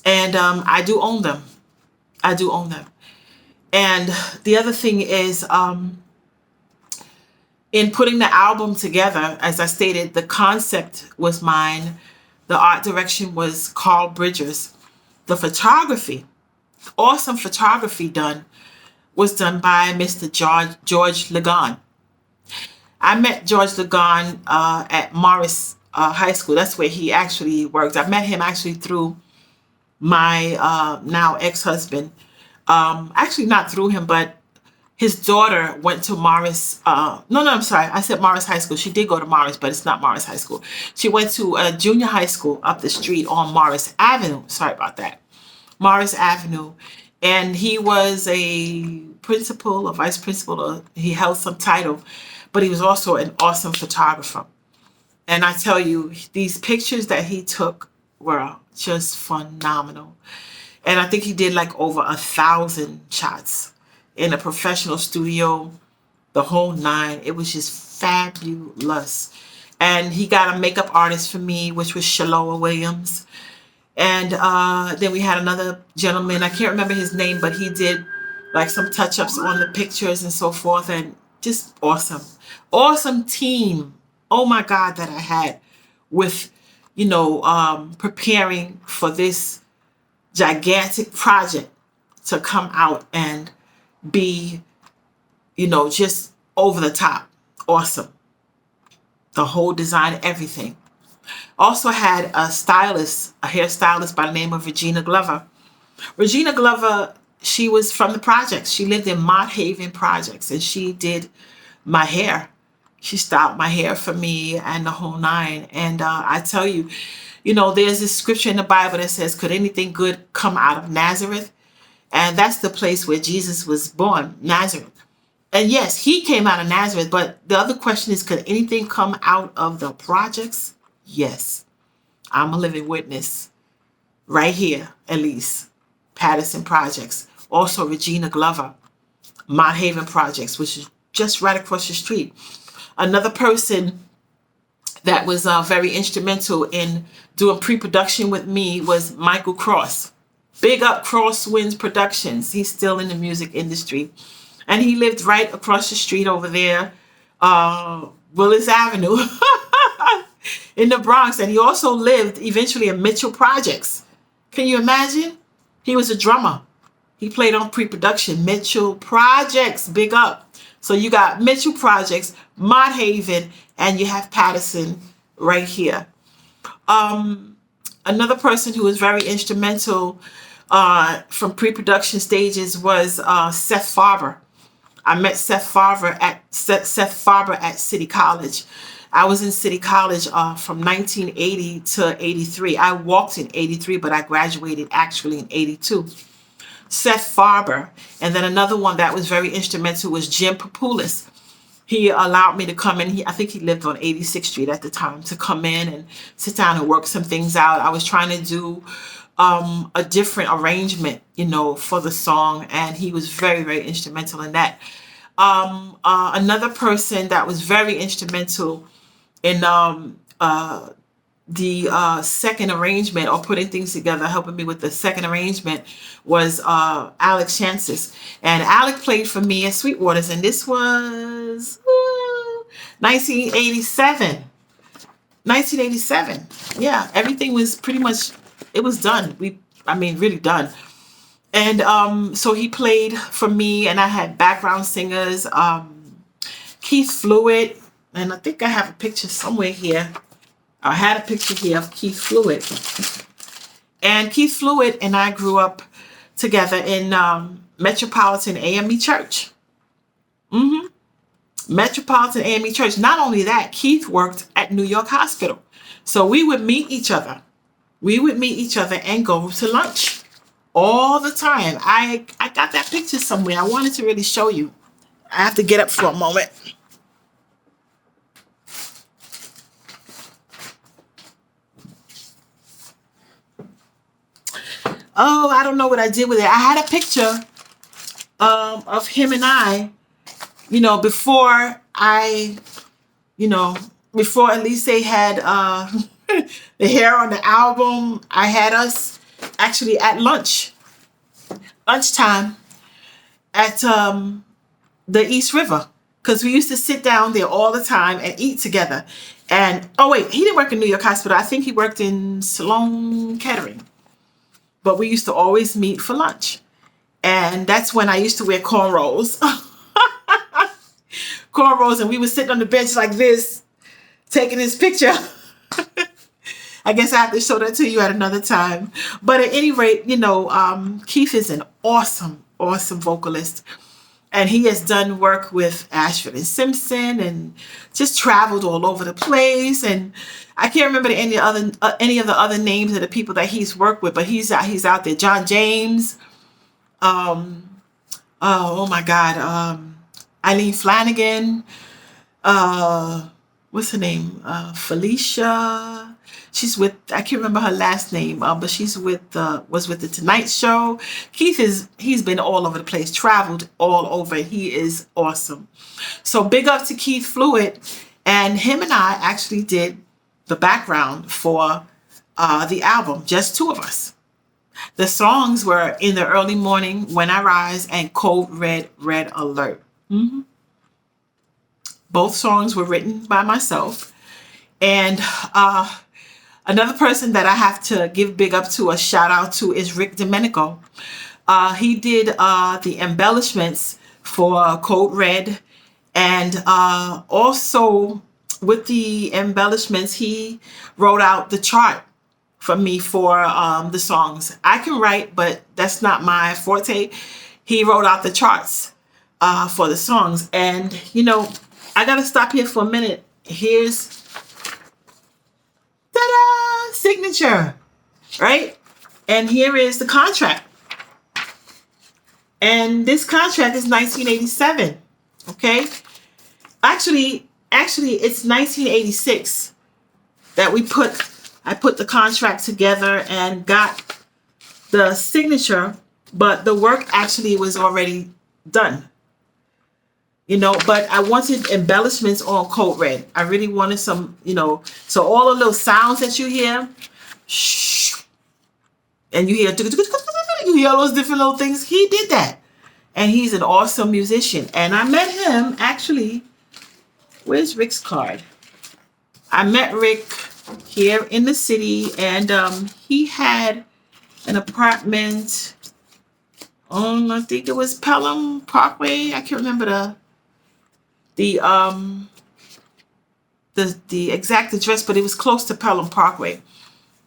and I do own them. I do own them. And the other thing is, in putting the album together, as I stated, the concept was mine. The art direction was Carl Bridger's. The photography, awesome photography was done by Mr. George Lagan. I met George Lagan at Morris High School. That's where he actually worked. I met him actually through my now ex-husband. Actually not through him, but his daughter went to Morris. I'm sorry. I said Morris High School. She did go to Morris, but it's not Morris High School. She went to a junior high school up the street on Morris Avenue. Sorry about that. Morris Avenue. And he was a principal, a vice principal, or he held some title, but he was also an awesome photographer. And I tell you, these pictures that he took were just phenomenal. And I think he did like over 1,000 shots in a professional studio, the whole nine. It was just fabulous. And he got a makeup artist for me, which was Shaloa Williams. And then we had another gentleman, I can't remember his name, but he did like some touch-ups on the pictures and so forth. And just awesome. Awesome team. Oh my God, that I had with, preparing for this gigantic project to come out and be, just over the top. Awesome. The whole design, everything. Also had a stylist, a hairstylist by the name of Regina Glover. Regina Glover, she was from the projects. She lived in Mott Haven projects, and she did my hair. She styled my hair for me and the whole nine. And I tell you, there's this scripture in the Bible that says, could anything good come out of Nazareth? And that's the place where Jesus was born, Nazareth. And yes, he came out of Nazareth, but the other question is, could anything come out of the projects? Yes. I'm a living witness right here, Eleece, Patterson Projects. Also Regina Glover, Mott Haven Projects, which is just right across the street. Another person that was very instrumental in doing pre-production with me was Michael Cross. Big up Crosswinds Productions. He's still in the music industry. And he lived right across the street over there, Willis Avenue in the Bronx. And he also lived eventually in Mitchell Projects. Can you imagine? He was a drummer. He played on pre-production. Mitchell Projects, big up. So you got Mitchell Projects, Mott Haven, and you have Patterson right here. Another person who was very instrumental from pre-production stages was Seth Farber. I met Seth Farber at City College. I was in City College from 1980 to 83. I walked in 83, but I graduated actually in 82. Seth Farber. And then another one that was very instrumental was Jim Papoulis. He allowed me to come in. I think he lived on 86th Street at the time, to come in and sit down and work some things out. I was trying to do a different arrangement, for the song, and he was very, very instrumental in that. Another person that was very instrumental in the second arrangement, or putting things together, helping me with the second arrangement, was Alex Chances. And Alec played for me at Sweetwaters, and this was 1987. 1987. Yeah, everything was pretty much, it was done. Really done. And so he played for me, and I had background singers, Keith Fluid, and I think I have a picture somewhere here. I had a picture here of Keith Fluid. And Keith Fluid and I grew up together in Metropolitan AME Church. Metropolitan AME Church. Not only that, Keith worked at New York Hospital. So we would meet each other. We would meet each other and go to lunch all the time. I got that picture somewhere. I wanted to really show you. I have to get up for a moment. Oh, I don't know what I did with it. I had a picture of him and I, before Eleece had the hair on the album. I had us actually at lunchtime at the East River, because we used to sit down there all the time and eat together. And, oh wait, he didn't work in New York Hospital. I think he worked in Sloan Kettering. But we used to always meet for lunch. And that's when I used to wear cornrows. Cornrows, and we would sit on the bench like this, taking his picture. I guess I have to show that to you at another time. But at any rate, Keith is an awesome, awesome vocalist. And he has done work with Ashford and Simpson, and just traveled all over the place. And I can't remember any of the other names of the people that he's worked with, but he's out there. John James. Oh my God. Eileen Flanagan. What's her name? Felicia. She's with, I can't remember her last name, but she's was with the Tonight Show. He's been all over the place, traveled all over. He is awesome. So big up to Keith Fluid, and him and I actually did the background for the album, just two of us. The songs were In the Early Morning, When I Rise, and Code Red, Red Alert. Both songs were written by myself. And Another person that I have to give big up to, a shout out to, is Rick Domenico. He did the embellishments for Code Red, and also with the embellishments, he wrote out the chart for me for the songs. I can write, but that's not my forte. He wrote out the charts for the songs. And, you know, I got to stop here for a minute. Here's, ta-da, signature, right? And here is the contract. And this contract is 1987, okay? Actually, it's 1986 that I put the contract together and got the signature, but the work actually was already done. You know, but I wanted embellishments on Code Red. I really wanted some, you know, so all the little sounds that you hear, shh, and you hear all those different little things. He did that. And he's an awesome musician. And I met him, actually, where's Rick's card? I met Rick here in the city, and he had an apartment on, I think it was Pelham Parkway. I can't remember the exact address, but it was close to Pelham Parkway.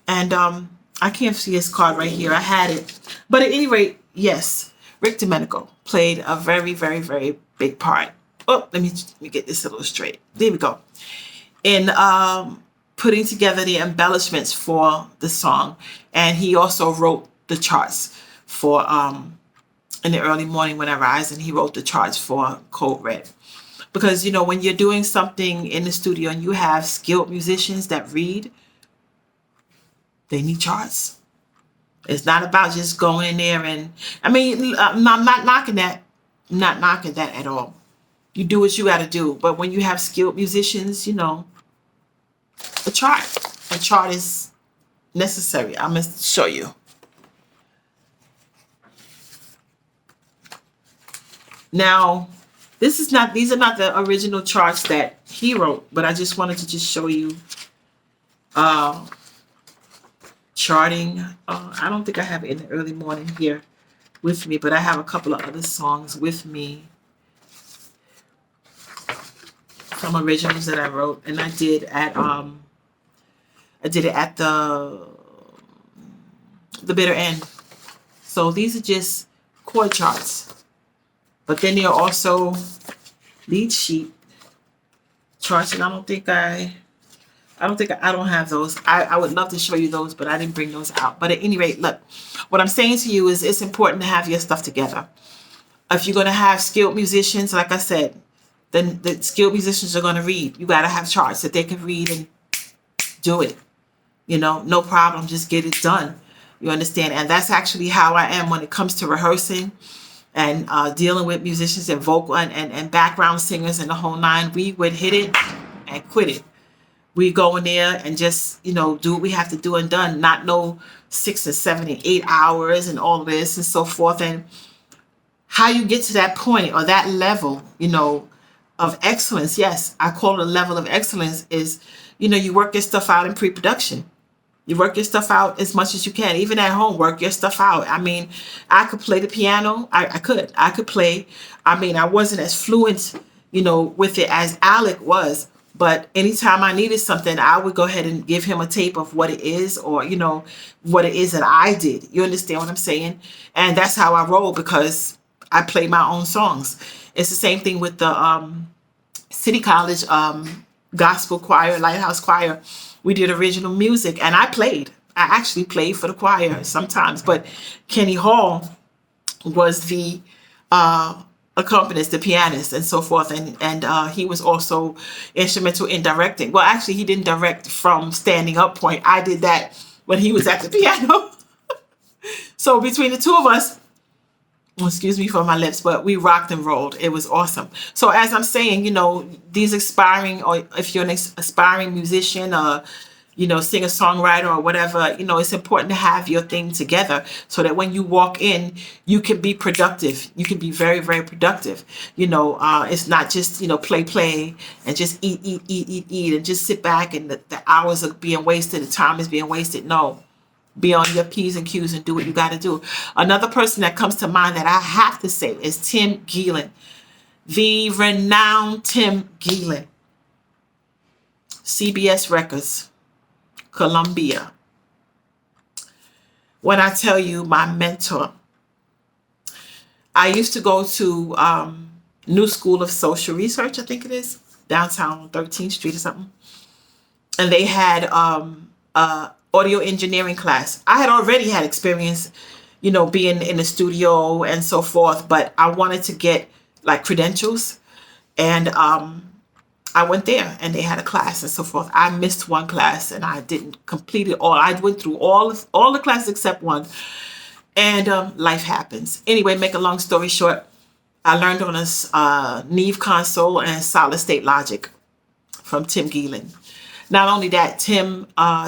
And I can't see his card right here. I had it. But at any rate, yes, Rick Domenico played a very, very, very big part. Oh, let me get this a little straight. There we go. In putting together the embellishments for the song. And he also wrote the charts for In the Early Morning When I Rise, and he wrote the charts for Code Red. Because, you know, when you're doing something in the studio and you have skilled musicians that read, they need charts. It's not about just going in there and, I mean, I'm not knocking that. I'm not knocking that at all. You do what you got to do. But when you have skilled musicians, you know, a chart is necessary. I'm going to show you. Now, these are not the original charts that he wrote, but I just wanted to just show you charting. I don't think I have it in the early morning here with me, but I have a couple of other songs with me. Some originals that I wrote, and I did at the bitter end. So these are just chord charts. But then there are also lead sheet charts, and I don't have those. I would love to show you those, but I didn't bring those out. But at any rate, look, what I'm saying to you is it's important to have your stuff together. If you're going to have skilled musicians, like I said, then the skilled musicians are going to read. You got to have charts that they can read and do it. You know, no problem. Just get it done. You understand? And that's actually how I am when it comes to rehearsing and dealing with musicians and vocal and background singers and the whole nine. We would hit it and quit it. We go in there and just, you know, do what we have to do and done. Not no 6 and 7 and 8 hours and all this and so forth. And how you get to that point or that level, you know, of excellence. Yes, I call it a level of excellence is, you know, you work your stuff out in pre-production. You work your stuff out as much as you can. Even at home, work your stuff out. I mean, I could play the piano. I could play. I mean, I wasn't as fluent, you know, with it as Alec was. But anytime I needed something, I would go ahead and give him a tape of what it is or, you know, what it is that I did. You understand what I'm saying? And that's how I roll because I play my own songs. It's the same thing with the City College gospel choir, Lighthouse Choir. We did original music and I actually played for the choir sometimes, but Kenny Hall was the accompanist, the pianist and so forth. And he was also instrumental in directing. Well, actually he didn't direct from standing up point. I did that when he was at the piano. So between the two of us, well, excuse me for my lips, but we rocked and rolled. It was awesome. So as I'm saying, you know, these aspiring, or if you're an aspiring musician, singer songwriter or whatever, it's important to have your thing together so that when you walk in, you can be productive. You can be very, very productive. It's not just, play and just eat and just sit back and the hours are being wasted. The time is being wasted. No, be on your P's and Q's and do what you got to do. Another person that comes to mind that I have to say is Tim Gielan, the renowned Tim Gielan. CBS Records, Columbia. When I tell you, my mentor, I used to go to New School of Social Research, I think it is, downtown on 13th Street or something. And they had audio engineering class. I had already had experience, being in the studio and so forth, but I wanted to get like credentials. And I went there and they had a class and so forth. I missed one class and I didn't complete it all. I went through all the classes except one. And life happens. Anyway, make a long story short, I learned on a Neve console and solid state logic from Tim Gielan. Not only that, Tim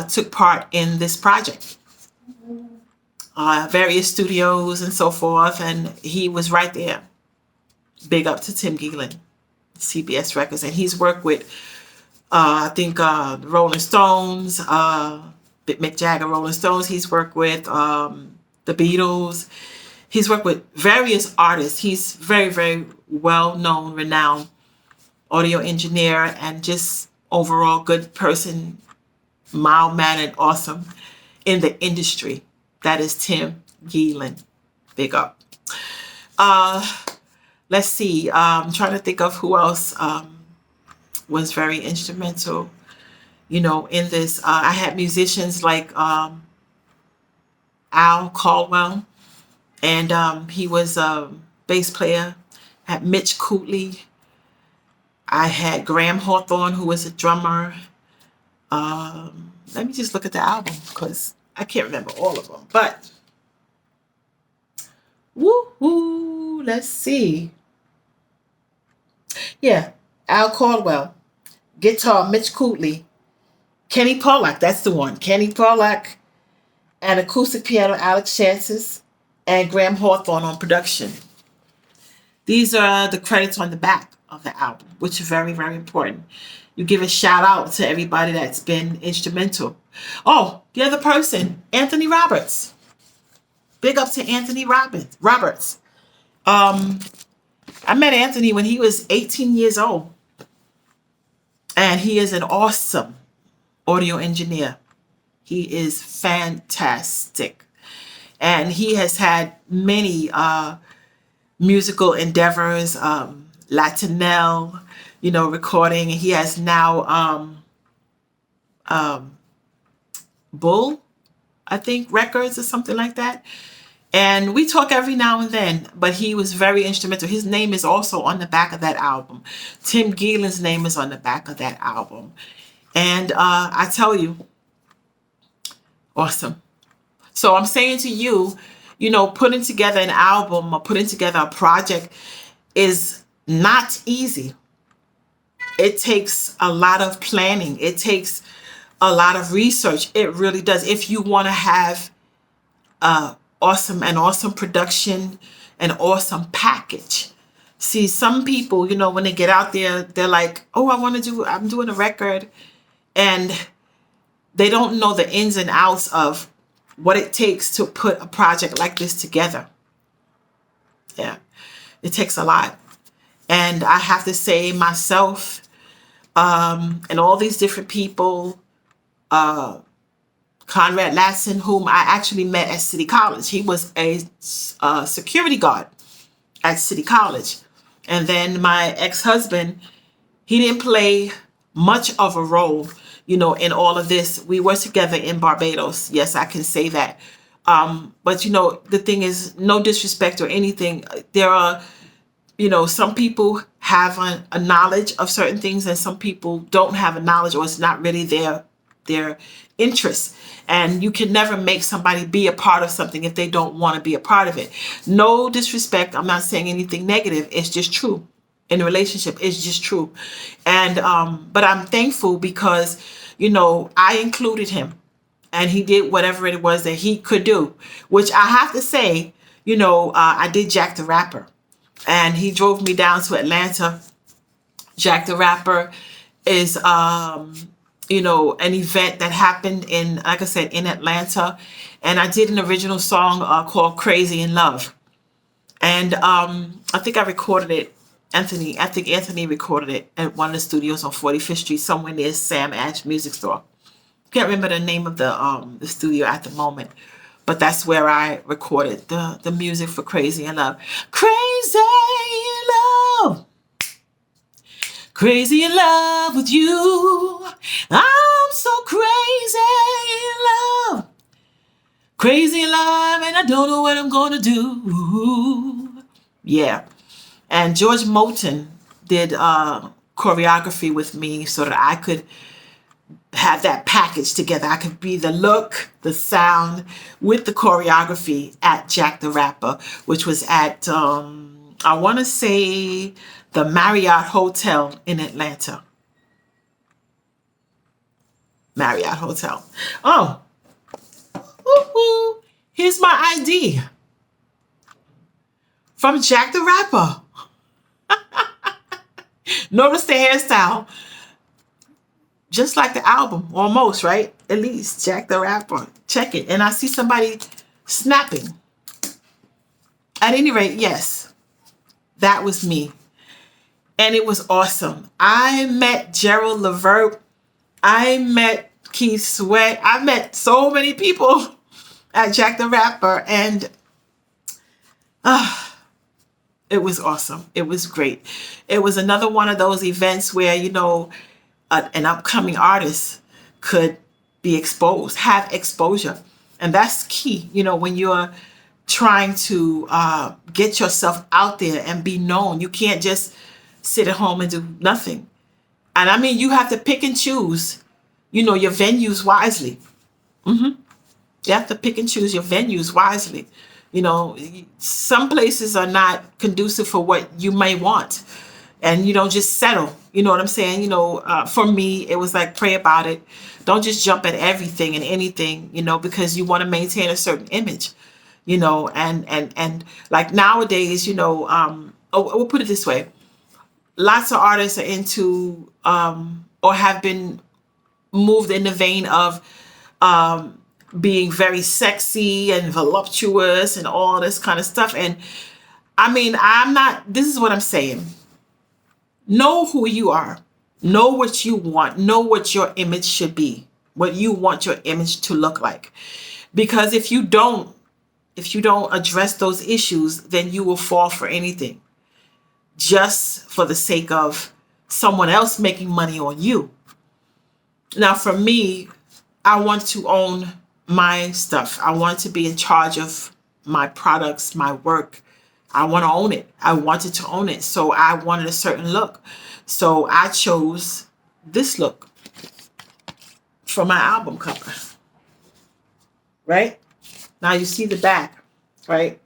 took part in this project, various studios and so forth, and he was right there. Big up to Tim Gielan, CBS Records, and he's worked with, I think, the Rolling Stones, Mick Jagger, Rolling Stones. He's worked with the Beatles. He's worked with various artists. He's very, very well-known, renowned audio engineer and just overall good person, mild-mannered, awesome in the industry. That is Tim Gielan. Big up. Let's see. I'm trying to think of who else was very instrumental, in this. I had musicians like Al Caldwell, and he was a bass player. I had Mitch Cootley. I had Graham Hawthorne, who was a drummer. Let me just look at the album because I can't remember all of them. But, woo-hoo, let's see. Yeah, Al Caldwell. Guitar, Mitch Cootley. Kenny Pollack, that's the one. Kenny Pollack. And acoustic piano, Alex Chances. And Graham Hawthorne on production. These are the credits on the back of the album, which is very, very important. You give a shout out to everybody that's been instrumental. Oh, the other person, Anthony Roberts. Big up to Anthony Roberts. I met Anthony when he was 18 years old. And he is an awesome audio engineer. He is fantastic. And he has had many musical endeavors, Latinelle, recording. He has now Bull, I think, Records or something like that. And we talk every now and then, but he was very instrumental. His name is also on the back of that album. Tim Gielan's name is on the back of that album. And I tell you, awesome. So I'm saying to you, putting together an album or putting together a project is not easy. It takes a lot of planning. It takes a lot of research. It really does. If you want to have an awesome production, an awesome package. See, some people, when they get out there, they're like, oh, I'm doing a record. And they don't know the ins and outs of what it takes to put a project like this together. Yeah, it takes a lot. And I have to say myself, and all these different people, Conrad Latson, whom I actually met at City College. He was a security guard at City College. And then my ex-husband, he didn't play much of a role, in all of this. We were together in Barbados. Yes, I can say that. But, the thing is, no disrespect or anything. There are, some people have a knowledge of certain things and some people don't have a knowledge, or it's not really their interest. And you can never make somebody be a part of something if they don't want to be a part of it. No disrespect. I'm not saying anything negative. It's just true. In a relationship, it's just true. And but I'm thankful because, I included him, and he did whatever it was that he could do, which I have to say, I did Jack the Rapper, and he drove me down to Atlanta. Jack the Rapper is, an event that happened in, like I said, in Atlanta. And I did an original song called Crazy in Love. And I think I recorded it. I think Anthony recorded it at one of the studios on 45th Street, somewhere near Sam Ash Music Store. Can't remember the name of the studio at the moment, but that's where I recorded the music for Crazy in Love. Crazy in Love. Crazy in love with you. I'm so crazy in love. Crazy in love, and I don't know what I'm going to do. Yeah. And George Moulton did choreography with me so that I could have that package together. I could be the look, the sound, with the choreography at Jack the Rapper, which was at, I want to say, the Marriott Hotel in Atlanta. Marriott Hotel. Oh, here's my ID from Jack the Rapper. Notice the hairstyle. Just like the album, almost, right? Eleece, Jack the Rapper. Check it. And I see somebody snapping. At any rate, yes, that was me. And it was awesome. I met Gerald Levert. I met Keith Sweat. I met so many people at Jack the Rapper. And it was awesome. It was great. It was another one of those events where, an upcoming artist could be exposed, have exposure. And that's key, when you're trying to get yourself out there and be known. You can't just sit at home and do nothing. And I mean, you have to pick and choose, your venues wisely. You have to pick and choose your venues wisely. Some places are not conducive for what you may want. And you don't just settle. You know what I'm saying? For me, it was like, pray about it. Don't just jump at everything and anything, because you want to maintain a certain image, and like nowadays, we'll put it this way. Lots of artists are into, or have been moved in the vein of, being very sexy and voluptuous and all this kind of stuff. And I mean, this is what I'm saying. Know who you are. Know what you want. Know what your image should be. What you want your image to look like. Because if you don't address those issues, then you will fall for anything. Just for the sake of someone else making money on you. Now, for me, I want to own my stuff. I want to be in charge of my products, my work. I want to own it. I wanted to own it. So I wanted a certain look. So I chose this look for my album cover. Right? Now you see the back, right?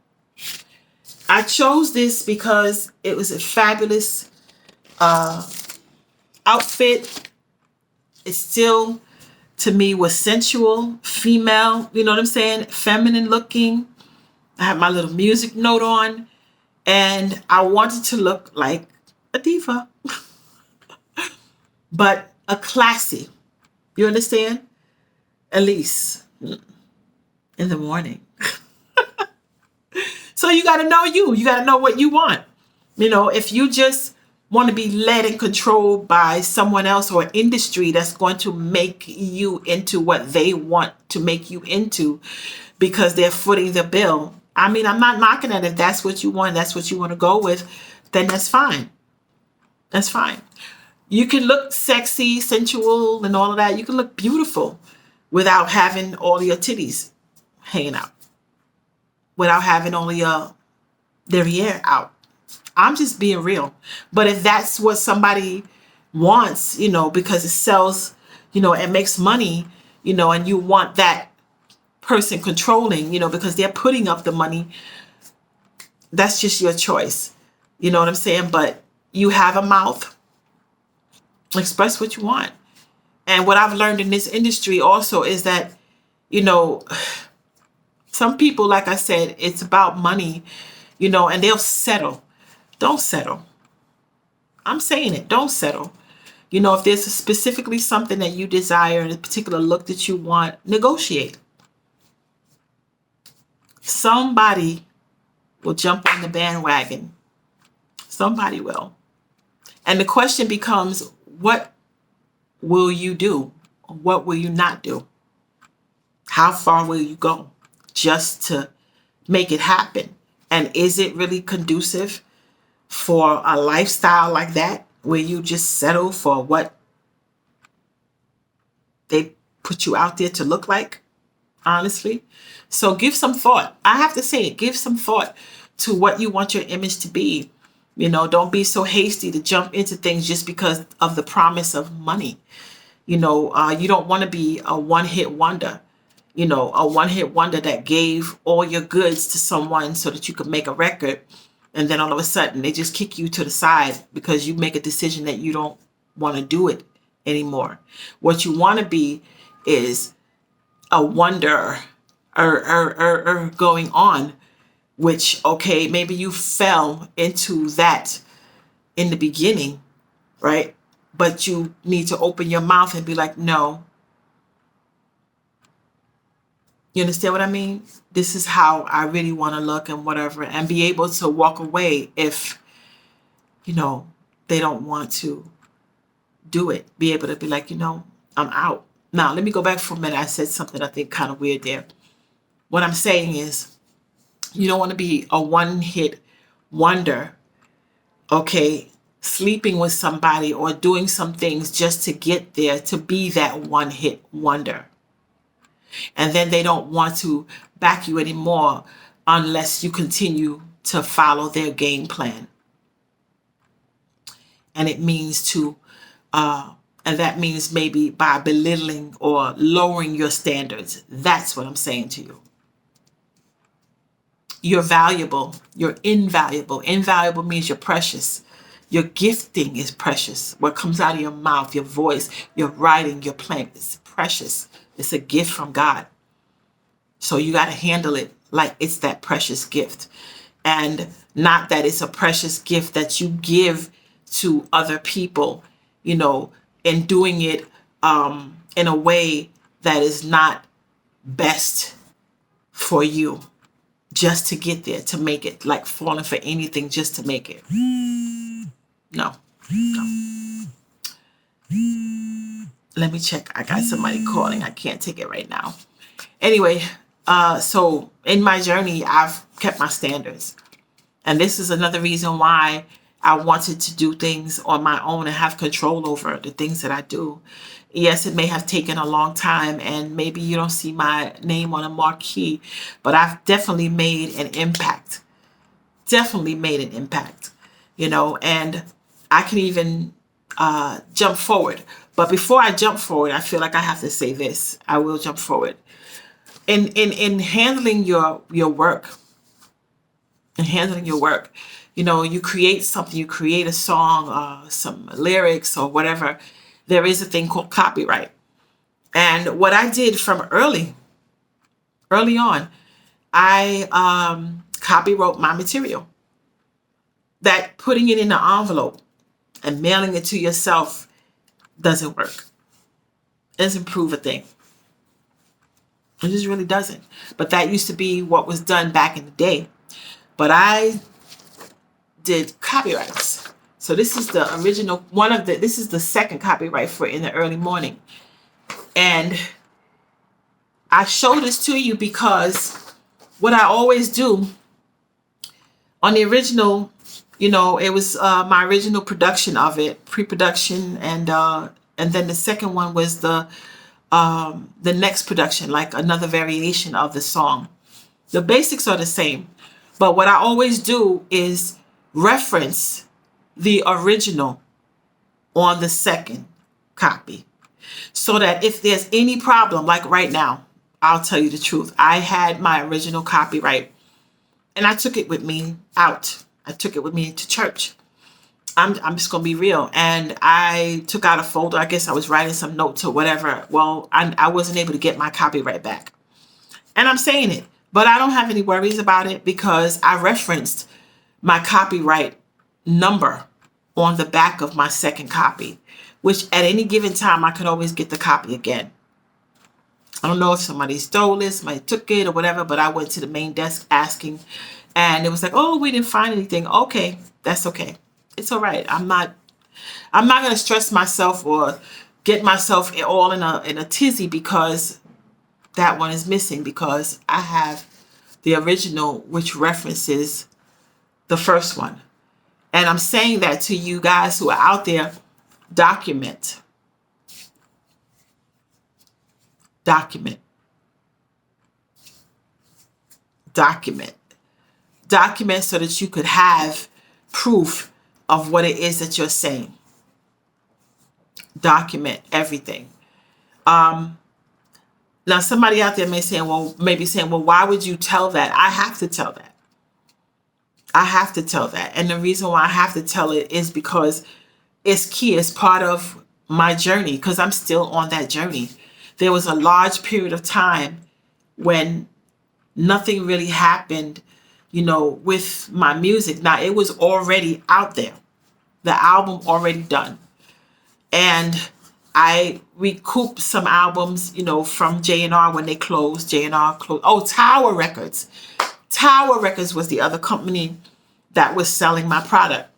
I chose this because it was a fabulous outfit. It still, to me, was sensual, female, you know what I'm saying? Feminine looking. I had my little music note on. And I wanted to look like a diva. But a classy. You understand? Eleece. In the morning. So you got to know you. You got to know what you want. If you just want to be led and controlled by someone else or industry that's going to make you into what they want to make you into because they're footing the bill. I mean, I'm not knocking it. If that's what you want, that's what you want to go with, then that's fine. That's fine. You can look sexy, sensual, and all of that. You can look beautiful without having all your titties hanging out. Without having all your derriere out. I'm just being real. But if that's what somebody wants, because it sells, it makes money, and you want that person controlling, because they're putting up the money, that's just your choice. You know what I'm saying? But you have a mouth. Express what you want. And what I've learned in this industry also is that, you know, some people, like I said, it's about money, you know, and they'll settle. Don't settle. I'm saying it. Don't settle. You know, if there's specifically something that you desire and a particular look that you want, negotiate. Somebody will jump on the bandwagon. Somebody will. And the question becomes, what will you do? What will you not do? How far will you go just to make it happen? And is it really conducive for a lifestyle like that, where you just settle for what they put you out there to look like? Honestly. So give some thought. I have to say it. Give some thought to what you want your image to be. You know, don't be so hasty to jump into things just because of the promise of money. You know, you don't want to be a one-hit wonder. You know, a one-hit wonder that gave all your goods to someone so that you could make a record. And then all of a sudden they just kick you to the side because you make a decision that you don't want to do it anymore. What you want to be is a wonder going on, which, okay, maybe you fell into that in the beginning, right? But you need to open your mouth and be like, no. You understand what I mean? This is how I really want to look and whatever, and be able to walk away if, you know, they don't want to do it. Be able to be like, you know, I'm out. Now, let me go back for a minute. I said something I think kind of weird there. What I'm saying is, you don't want to be a one-hit wonder, okay, sleeping with somebody or doing some things just to get there, to be that one-hit wonder. And then they don't want to back you anymore unless you continue to follow their game plan. And it means to, and that means maybe by belittling or lowering your standards. That's what I'm saying to you. You're valuable. You're invaluable. Invaluable means you're precious. Your gifting is precious. What comes out of your mouth, your voice, your writing, your playing, is precious. It's a gift from God. So you got to handle it like it's that precious gift. And not that it's a precious gift that you give to other people, you know, and doing it in a way that is not best for you, just to get there, to make it, like falling for anything just to make it. No. Let me check. I got somebody calling. I can't take it right now. Anyway, so in my journey, I've kept my standards. And this is another reason why I wanted to do things on my own and have control over the things that I do. Yes, it may have taken a long time, and maybe you don't see my name on a marquee, but I've definitely made an impact. Definitely made an impact, you know, and I can even jump forward. But before I jump forward, I feel like I have to say this. I will jump forward. In handling your work, you know, you create something, you create a song, some lyrics or whatever. There is a thing called copyright. And what I did from early on, I copywrote my material. That putting it in an envelope and mailing it to yourself doesn't work. It doesn't prove a thing. It just really doesn't. But that used to be what was done back in the day. But I did copyrights. So this is the original, this is the second copyright for In the Early Morning. And I show this to you because what I always do on the original, you know, it was my original production of it, pre-production, and then the second one was the next production, like another variation of the song. The basics are the same, but what I always do is reference the original on the second copy, so that if there's any problem, like right now, I'll tell you the truth. I had my original copyright and I took it with me out. I took it with me to church. I'm just gonna be real. And I took out a folder. I guess I was writing some notes or whatever. Well, I wasn't able to get my copyright back. And I'm saying it, but I don't have any worries about it because I referenced my copyright number on the back of my second copy, which at any given time I could always get the copy again. I don't know if somebody stole it, somebody took it or whatever, but I went to the main desk asking, and it was like, oh, we didn't find anything. Okay, that's okay. It's all right. I'm not going to stress myself or get myself all in a tizzy because that one is missing, because I have the original, which references the first one. And I'm saying that to you guys who are out there. Document. Document. Document. Document so that you could have proof of what it is that you're saying. Document everything. Now, somebody out there may say, well, why would you tell that? I have to tell that. I have to tell that. And the reason why I have to tell it is because it's key. It's part of my journey, because I'm still on that journey. There was a large period of time when nothing really happened, with my music. Now, it was already out there. The album already done. And I recouped some albums, from J&R when they closed. J&R closed. Oh, Tower Records. Tower Records was the other company that was selling my product.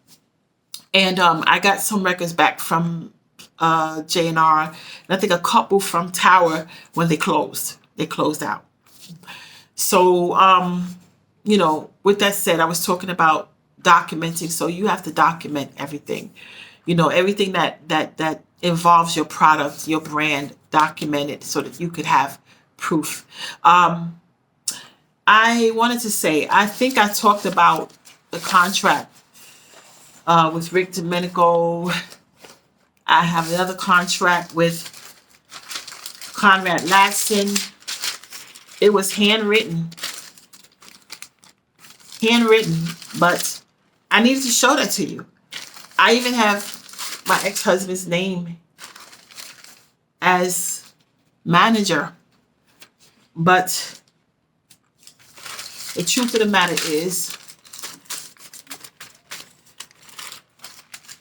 And I got some records back from J&R, and I think a couple from Tower when they closed. They closed out. So, with that said, I was talking about documenting. So you have to document everything. Everything that involves your product, your brand, document it so that you could have proof. I wanted to say, I think I talked about the contract with Rick Domenico. I have another contract with Conrad Latson. It was handwritten, but I needed to show that to you. I even have my ex-husband's name as manager, but the truth of the matter is,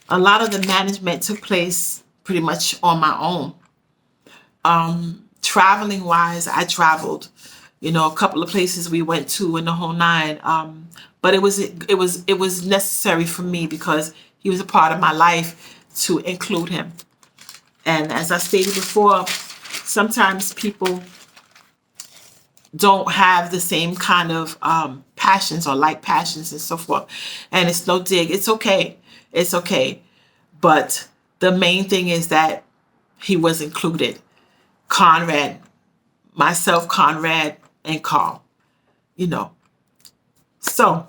a lot of the management took place pretty much on my own. Traveling wise, I traveled, a couple of places we went to in the whole nine. But it was necessary for me because he was a part of my life to include him. And as I stated before, sometimes people don't have the same kind of passions or like passions and so forth. And it's no dig. It's okay. It's okay. But the main thing is that he was included. Conrad, myself, Conrad, and Carl, So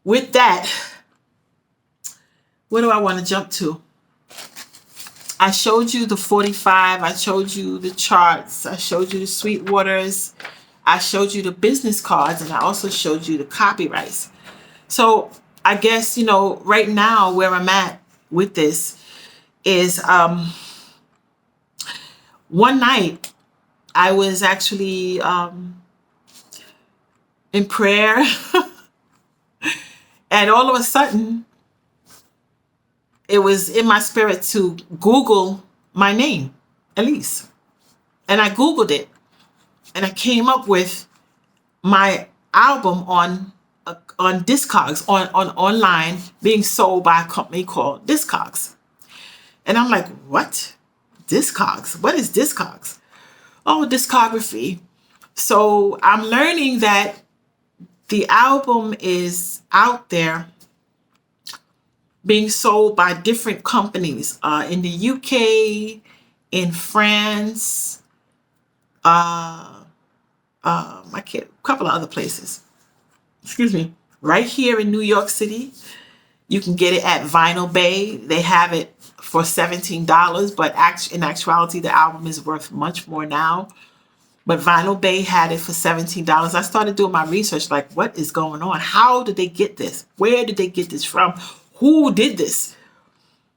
with that, what do I want to jump to? I showed you the 45. I showed you the charts. I showed you the Sweetwaters. I showed you the business cards. And I also showed you the copyrights. So I guess, right now where I'm at with this is one night I was actually in prayer. And all of a sudden, it was in my spirit to Google my name, Eleece. And I Googled it. And I came up with my album on Discogs, on online, being sold by a company called Discogs. And I'm like, what? Discogs? What is Discogs? Oh, discography. So I'm learning that the album is out there being sold by different companies in the UK, in France, a couple of other places. Excuse me. Right here in New York City, you can get it at Vinyl Bay. They have it for $17, but in actuality, the album is worth much more now. But Vinyl Bay had it for $17. I started doing my research, like, what is going on? How did they get this? Where did they get this from? who did this,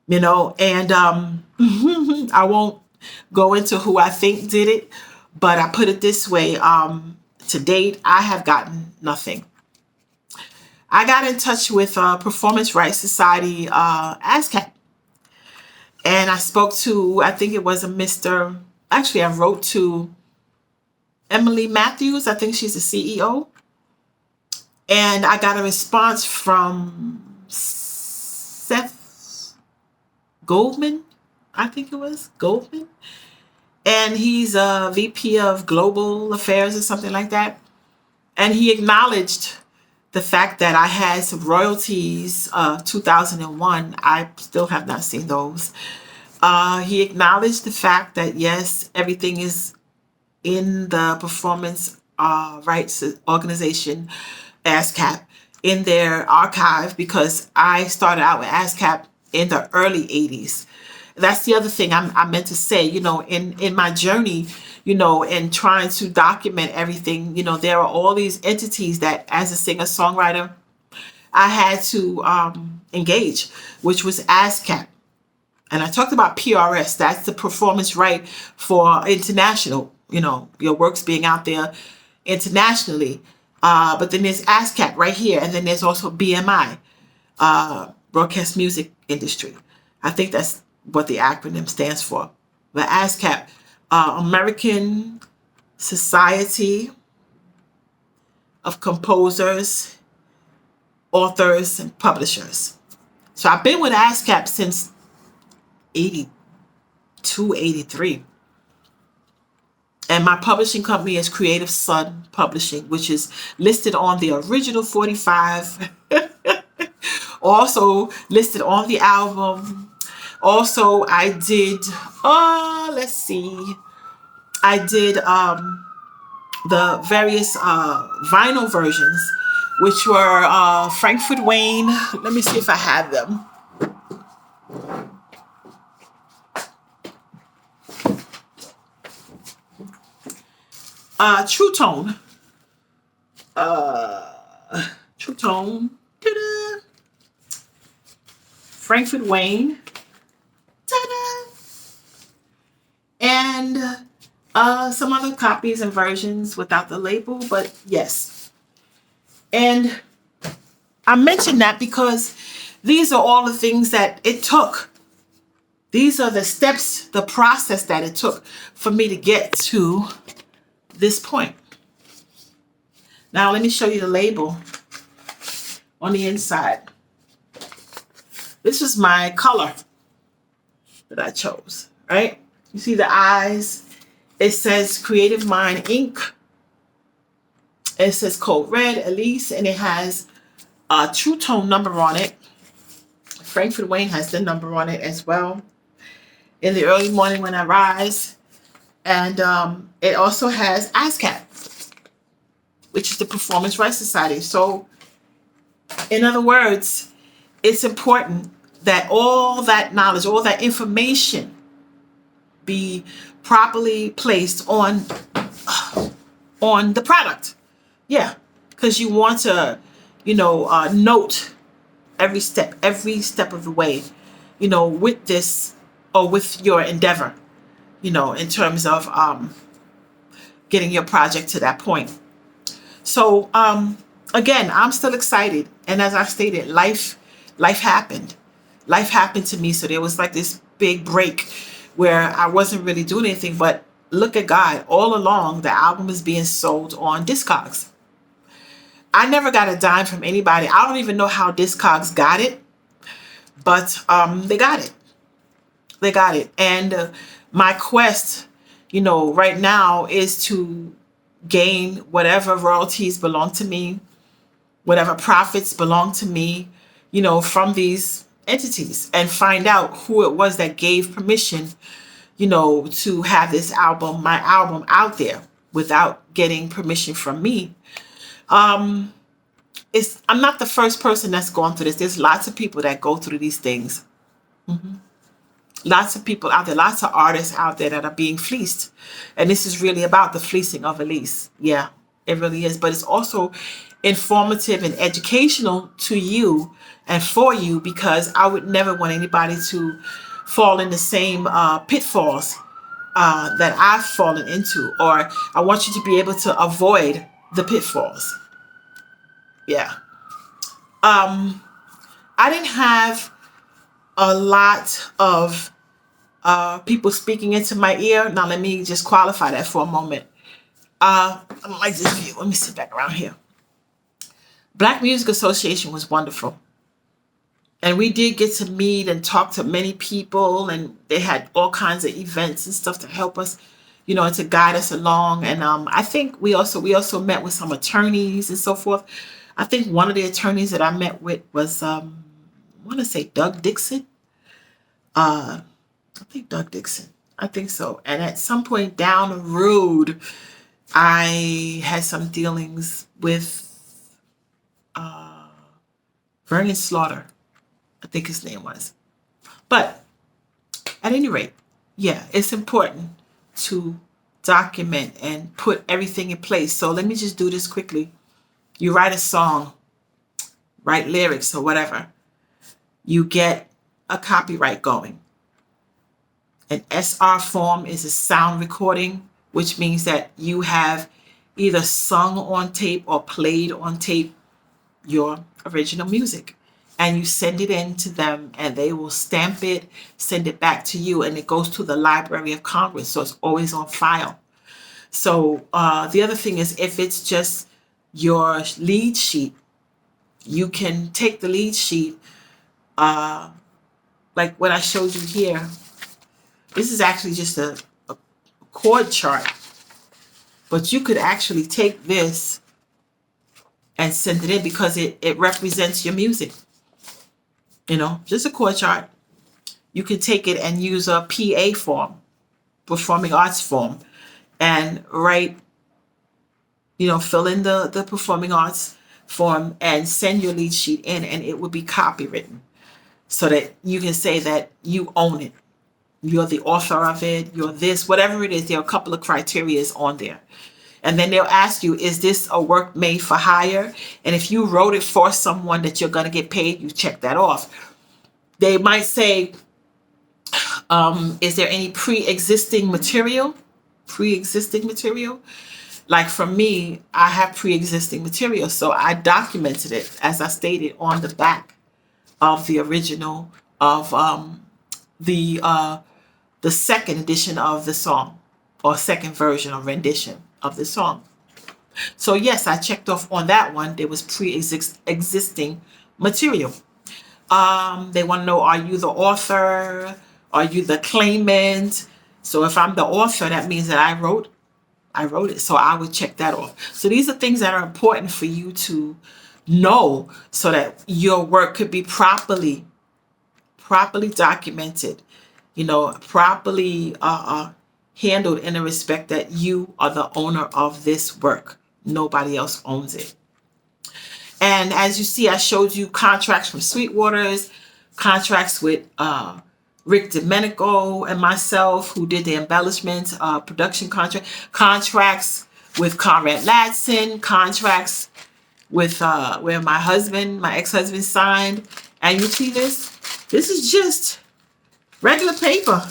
you know, and I won't go into who I think did it, but I put it this way, to date, I have gotten nothing. I got in touch with Performance Rights Society, ASCAP, and I spoke to, I think it was a Mr. Actually, I wrote to Emily Matthews. I think she's the CEO. And I got a response from Seth Goldman. I think it was Goldman. And he's a VP of Global Affairs or something like that. And he acknowledged the fact that I had some royalties of 2001. I still have not seen those. He acknowledged the fact that, yes, everything is in the Performance Rights Organization, ASCAP, in their archive, because I started out with ASCAP in the early 80s. That's the other thing I meant to say, you know, in my journey, you know, in trying to document everything, you know, there are all these entities that as a singer-songwriter, I had to engage, which was ASCAP. And I talked about PRS, that's the performance right for international, you know, your works being out there internationally. But then there's ASCAP right here. And then there's also BMI, Broadcast Music Industry. I think that's what the acronym stands for. But ASCAP, American Society of Composers, Authors, and Publishers. So I've been with ASCAP since 82, 83. And my publishing company is Creative Sun Publishing, which is listed on the original 45. Also listed on the album. Also, I did, let's see. I did the various vinyl versions, which were Frankfurt Wayne. Let me see if I have them. True Tone. True Tone. Ta-da. Frankfurt Wayne. Ta-da. And some other copies and versions without the label, but yes. And I mentioned that because these are all the things that it took. These are the steps, the process that it took for me to get to this point. Now let me show you the label on the inside. This is my color that I chose, right? You see the eyes. It says Creative Mind Inc. It says Code Red, Eleece, and it has a True Tone number on it. Frankfurt Wayne has the number on it as well. In the early morning when I rise. And it also has ASCAP, which is the Performance Rights Society. So, in other words, it's important that all that knowledge, all that information be properly placed on the product. Yeah, because you want to, you know, note every step of the way, you know, with this or with your endeavor. You know, in terms of getting your project to that point. So, again, I'm still excited. And as I stated, life happened. Life happened to me. So there was like this big break where I wasn't really doing anything. But look at God. All along, the album is being sold on Discogs. I never got a dime from anybody. I don't even know how Discogs got it. But they got it. They got it. And my quest, you know, right now is to gain whatever royalties belong to me, whatever profits belong to me, you know, from these entities, and find out who it was that gave permission, you know, to have this album, my album, out there without getting permission from me. I'm not the first person that's gone through this. There's lots of people that go through these things. Mm-hmm. Lots of people out there, lots of artists out there that are being fleeced. And this is really about the fleecing of Eleece. Yeah, it really is. But it's also informative and educational to you and for you, because I would never want anybody to fall in the same pitfalls that I've fallen into, or I want you to be able to avoid the pitfalls. Yeah. I didn't have a lot of people speaking into my ear. Now, let me just qualify that for a moment. I don't like this view. Let me sit back around here. Black Music Association was wonderful. And we did get to meet and talk to many people, and they had all kinds of events and stuff to help us, and to guide us along. And I think we also met with some attorneys and so forth. I think one of the attorneys that I met with was, I want to say Doug Dixon. I think Doug Dixon. I think so. And at some point down the road, I had some dealings with Vernon Slaughter, I think his name was. But at any rate, yeah, it's important to document and put everything in place. So let me just do this quickly. You write a song, write lyrics or whatever. You get a copyright going. An SR form is a sound recording, which means that you have either sung on tape or played on tape your original music. And you send it in to them, and they will stamp it, send it back to you, and it goes to the Library of Congress. So it's always on file. So the other thing is, if it's just your lead sheet, you can take the lead sheet, like what I showed you here. This is actually just a chord chart, but you could actually take this and send it in, because it represents your music. Just a chord chart. You can take it and use a PA form, performing arts form, and write, fill in the performing arts form and send your lead sheet in, and it will be copywritten so that you can say that you own it. You're the author of it. You're this, whatever it is. There are a couple of criteria on there. And then they'll ask you, is this a work made for hire? And if you wrote it for someone that you're going to get paid, you check that off. They might say, is there any pre-existing material? Pre-existing material? Like for me, I have pre-existing material. So I documented it, as I stated, on the back of the original of the second edition of the song, or second version or rendition of the song. So yes, I checked off on that one. There was pre-existing material. They want to know, are you the author? Are you the claimant? So if I'm the author, that means that I wrote it. So I would check that off. So these are things that are important for you to know, so that your work could be properly documented, properly handled in the respect that you are the owner of this work. Nobody else owns it. And as you see, I showed you contracts from Sweetwater's, contracts with Rick Domenico and myself, who did the embellishments, production contracts with Conrad Ladson, contracts with where my ex-husband signed. And you see this? This is just regular paper,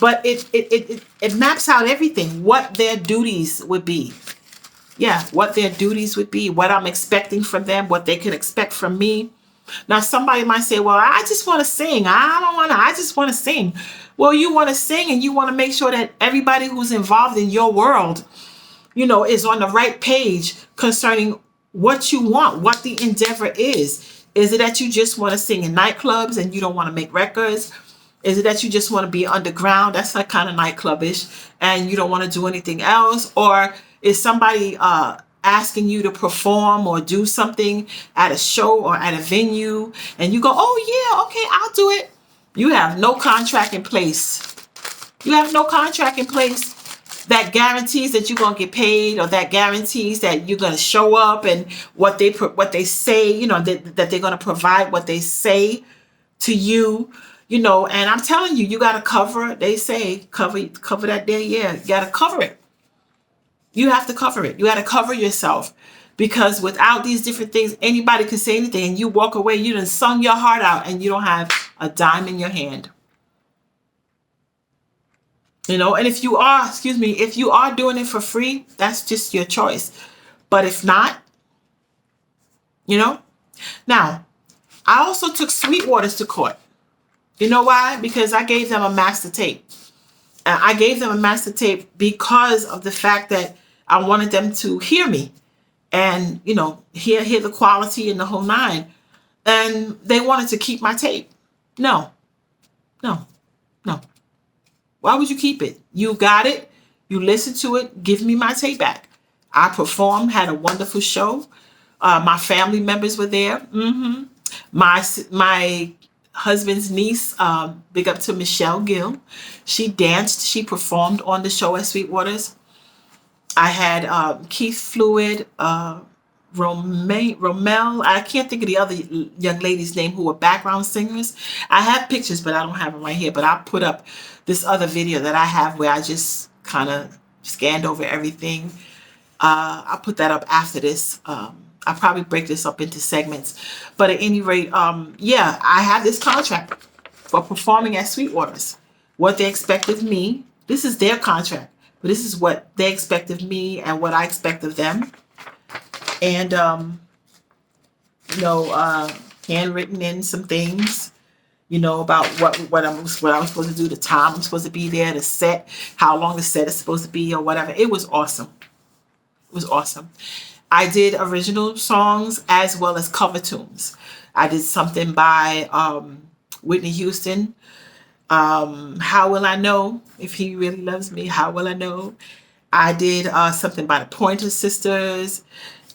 but it maps out everything, what their duties would be. Yeah, what their duties would be, what I'm expecting from them, what they can expect from me. Now, somebody might say, well, I just want to sing. I just want to sing. Well, you want to sing, and you want to make sure that everybody who's involved in your world, is on the right page concerning what you want, what the endeavor is. Is it that you just want to sing in nightclubs and you don't want to make records? Is it that you just want to be underground? That's like kind of nightclubish, and you don't want to do anything else? Or is somebody asking you to perform or do something at a show or at a venue, and you go, oh yeah, okay, I'll do it. You have no contract in place. You have no contract in place that guarantees that you're going to get paid, or that guarantees that you're going to show up and what they say, that they're going to provide what they say to you, and I'm telling you, you got to cover, they say, cover that day. Yeah, you got to cover it. You have to cover it. You got to cover yourself, because without these different things, anybody can say anything and you walk away. You done sung your heart out and you don't have a dime in your hand. You know, and if you are, if you are doing it for free, that's just your choice. But if not, you know. Now, I also took Sweetwaters to court. You know why? Because I gave them a master tape. I gave them a master tape because of the fact that I wanted them to hear me and, you know, hear the quality and the whole nine. And they wanted to keep my tape. No, no, no. Why would you keep it? You got it. You listened to it. Give me my tape back. I performed, had a wonderful show. My family members were there. My husband's niece, big up to Michelle Gill. She danced. She performed on the show at Sweetwaters. I had Keith Fluid, Romel. I can't think of the other young lady's name who were background singers. I have pictures, but I don't have them right here. But I'll put up this other video that I have where I just kind of scanned over everything. I'll put that up after this. I'll probably break this up into segments. But at any rate, yeah, I have this contract for performing at Sweetwaters. What they expect of me, this is their contract, but this is what they expect of me and what I expect of them. And, you know, handwritten in some things, you know, about what I'm supposed to do, the time I'm supposed to be there, the set, how long the set is supposed to be or whatever. It was awesome. It was awesome. I did original songs as well as cover tunes. I did something by Whitney Houston. How Will I Know If He Really Loves Me? How Will I Know? I did something by the Pointer Sisters.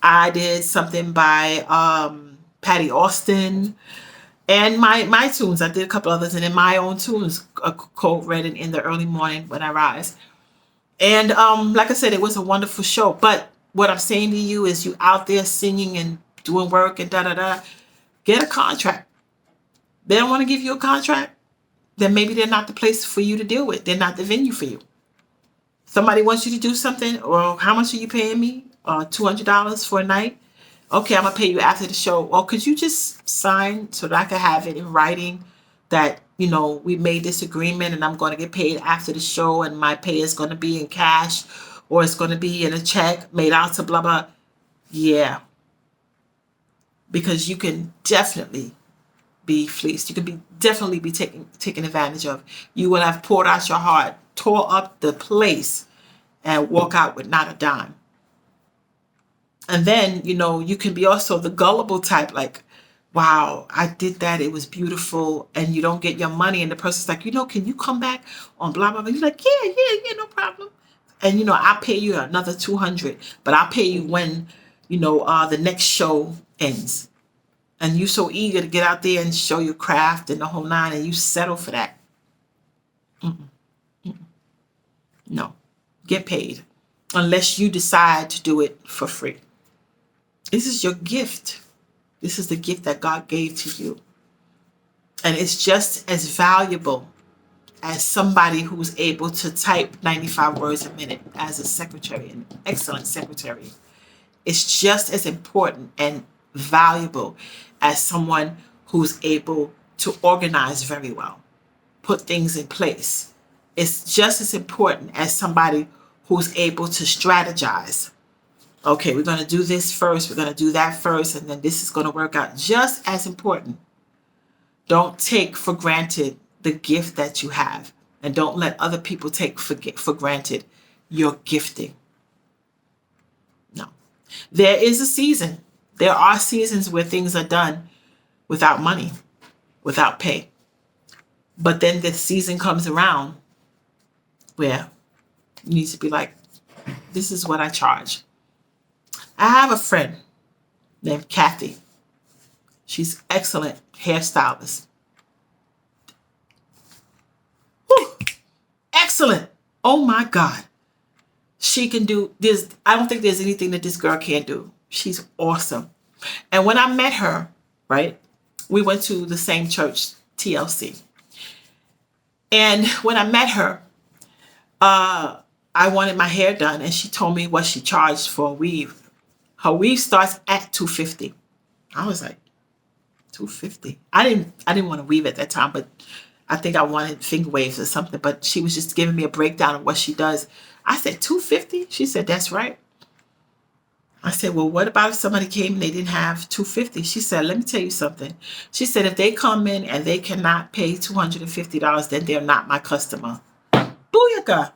I did something by Patty Austin. And my tunes. I did a couple others. And then my own tunes, co-read in the early morning when I rise. And like I said, it was a wonderful show. But what I'm saying to you is, you out there singing and doing work and da-da-da, get a contract. They don't want to give you a contract, then maybe they're not the place for you to deal with. They're not the venue for you. Somebody wants you to do something, or how much are you paying me? $200 for a night? Okay, I'm going to pay you after the show. Or could you just sign so that I can have it in writing that, you know, we made this agreement and I'm going to get paid after the show and my pay is going to be in cash, or it's going to be in a check made out to blah, blah. Yeah. Because you can definitely be fleeced. You can definitely be taken advantage of. You will have poured out your heart, tore up the place, and walk out with not a dime. And then, you know, you can be also the gullible type, like, wow, I did that. It was beautiful. And you don't get your money. And the person's like, you know, can you come back on blah, blah, blah. You're like, yeah, no problem. And, you know, I'll pay you another $200, but I'll pay you when, you know, the next show ends. And you're so eager to get out there and show your craft and the whole nine, and you settle for that. No, get paid unless you decide to do it for free. This is your gift. This is the gift that God gave to you. And it's just as valuable as somebody who's able to type 95 words a minute as a secretary, an excellent secretary. It's just as important and valuable as someone who's able to organize very well, put things in place. It's just as important as somebody who's able to strategize. Okay, we're going to do this first, we're going to do that first, and then this is going to work out. Just as important. Don't take for granted the gift that you have, and don't let other people take for granted your gifting. No. There is a season. There are seasons where things are done without money, without pay. But then the season comes around where you need to be like, this is what I charge. I have a friend named Kathy. She's excellent hairstylist. Whew. Excellent. Oh my God. She can do this. I don't think there's anything that this girl can't do. She's awesome. And when I met her, right, we went to the same church, TLC. And when I met her, I I wanted my hair done, and she told me what she charged for a weave. Her weave starts at $250. I was like, $250. I didn't want to weave at that time, but I think I wanted finger waves or something. But she was just giving me a breakdown of what she does. I said, $250? She said, that's right. I said, well, what about if somebody came and they didn't have $250? She said, let me tell you something. She said, if they come in and they cannot pay $250, then they're not my customer. Booyaka.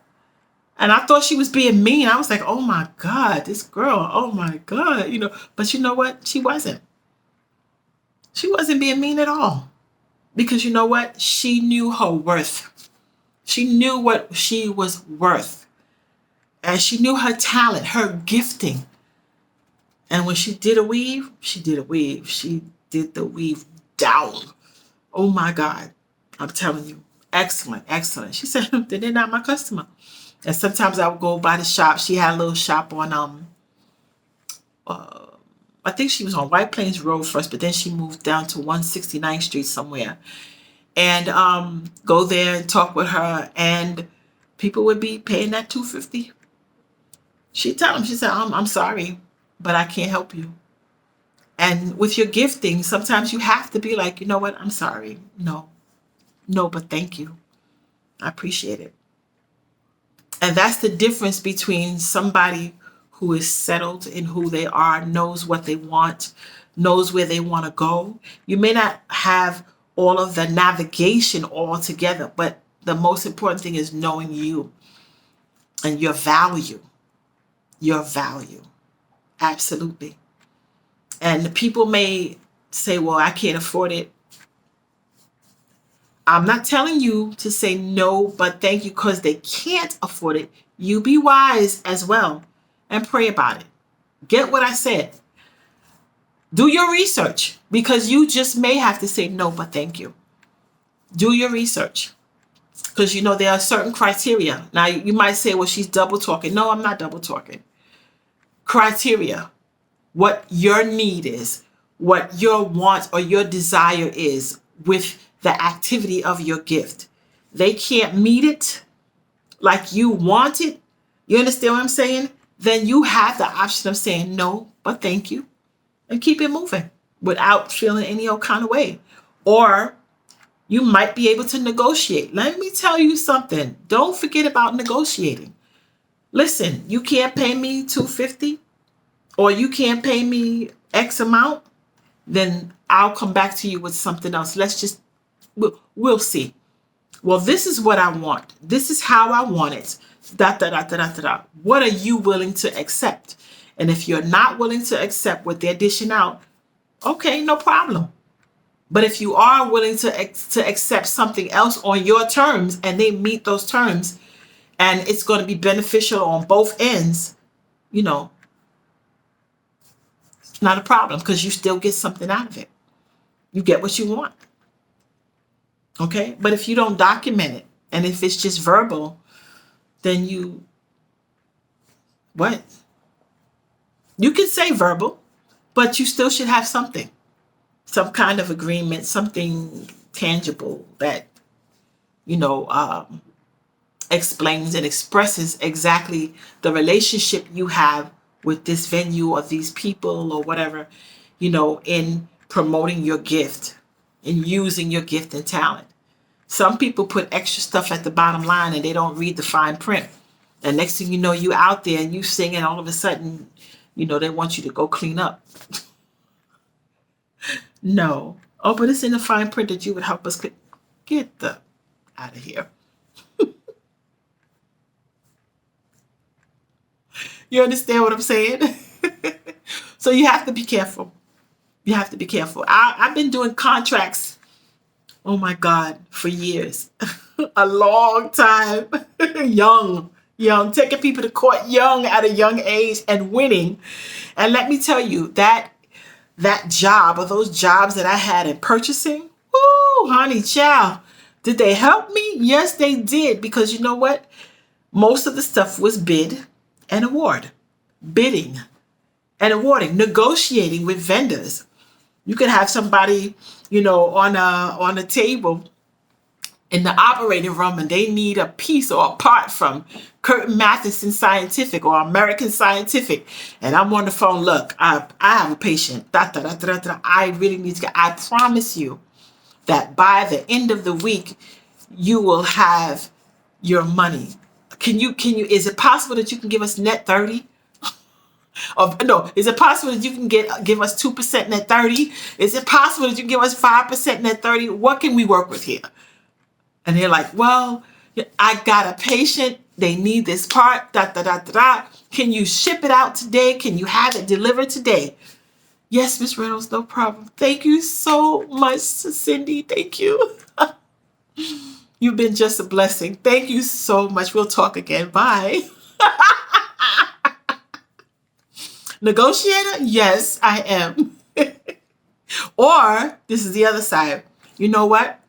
And I thought she was being mean. I was like, oh my God, this girl, oh my God, But you know what? She wasn't. She wasn't being mean at all. Because you know what? She knew her worth. She knew what she was worth. And she knew her talent, her gifting. And when she did a weave, she did a weave. She did the weave down. Oh my God. I'm telling you. Excellent, excellent. She said, they're not my customer. And sometimes I would go by the shop. She had a little shop on, I think she was on White Plains Road first, but then she moved down to 169th Street somewhere. And go there and talk with her. And people would be paying that $250. She'd tell them, she said, I'm sorry, but I can't help you. And with your gifting, sometimes you have to be like, you know what? I'm sorry. No, but thank you. I appreciate it. And that's the difference between somebody who is settled in who they are, knows what they want, knows where they want to go. You may not have all of the navigation all together, but the most important thing is knowing you and your value. Your value. Absolutely. And the people may say, well, I can't afford it. I'm not telling you to say no, but thank you, because they can't afford it. You be wise as well and pray about it. Get what I said. Do your research, because you just may have to say no, but thank you. Do your research, because there are certain criteria. Now you might say, well, she's double talking. No, I'm not double talking. Criteria, what your need is, what your want or your desire is with the activity of your gift. They can't meet it like you want it. You understand what I'm saying? Then you have the option of saying no, but thank you, and keep it moving without feeling any old kind of way. Or you might be able to negotiate. Let me tell you something. Don't forget about negotiating. Listen, you can't pay me $250, or you can't pay me X amount, then I'll come back to you with something else. We'll see. Well, this is what I want. This is how I want it. What are you willing to accept? And if you're not willing to accept what they're dishing out, okay, no problem. But if you are willing to accept something else on your terms, and they meet those terms, and it's going to be beneficial on both ends, it's not a problem, because you still get something out of it. You get what you want. Okay? But if you don't document it, and if it's just verbal, then what? You can say verbal, but you still should have something. Some kind of agreement, something tangible that, explains and expresses exactly the relationship you have with this venue or these people or whatever, in promoting your gift and using your gift and talent. Some people put extra stuff at the bottom line and they don't read the fine print. And next thing you know, you out there and you singing, all of a sudden, they want you to go clean up. No. Oh, but it's in the fine print that you would help us get out of here. You understand what I'm saying? So you have to be careful. You have to be careful. I've been doing contracts, oh my God, for years. A long time. Young, taking people to court young, at a young age, and winning. And let me tell you, that job, or those jobs that I had in purchasing, woo, honey child, did they help me? Yes, they did. Because you know what? Most of the stuff was bid and award. Bidding and awarding, negotiating with vendors. You could have somebody, on a table, in the operating room and they need a piece or a part from Curtin Matheson Scientific or American Scientific, and I'm on the phone, look, I have a patient, I really need to get, I promise you that by the end of the week, you will have your money. Is it possible that you can give us net 30? Or no, is it possible that you can give us 2% net 30? Is it possible that you can give us 5% net 30? What can we work with here? And they're like, well, I got a patient. They need this part. Can you ship it out today? Can you have it delivered today? Yes, Miss Reynolds, no problem. Thank you so much, Cindy. Thank you. You've been just a blessing. Thank you so much. We'll talk again. Bye. Negotiator? Yes, I am. Or this is the other side. You know what?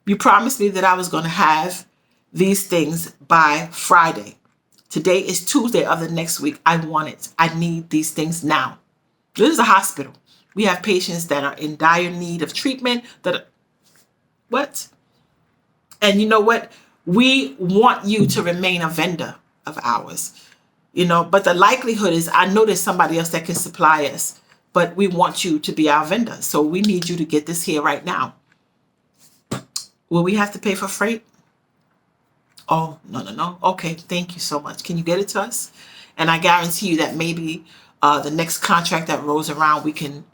You promised me that I was going to have these things by Friday. Today is Tuesday of the next week. I want it. I need these things now. This is a hospital. We have patients that are in dire need of treatment. What? And you know what? We want you to remain a vendor of ours. But the likelihood is I know there's somebody else that can supply us, but we want you to be our vendor. So we need you to get this here right now. Will we have to pay for freight? Oh, no. Okay, thank you so much. Can you get it to us? And I guarantee you that maybe the next contract that rolls around, we can,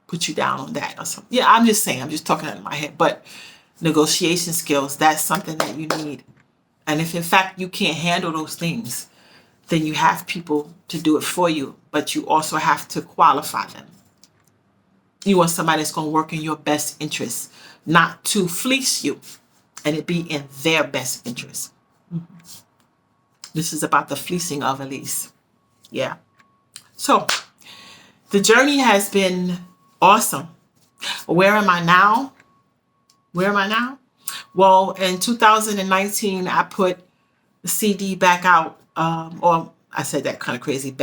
put you down on that or something. Yeah, I'm just saying, I'm just talking out of my head. But negotiation skills, that's something that you need. And if in fact you can't handle those things, then you have people to do it for you, but you also have to qualify them. You want somebody that's going to work in your best interest, not to fleece you, and it be in their best interest. Mm-hmm. This is about the fleecing of Eleece. Yeah. So the journey has been awesome. Where am I now? Well, in 2019, I put the CD back out, or I said that kind of crazy,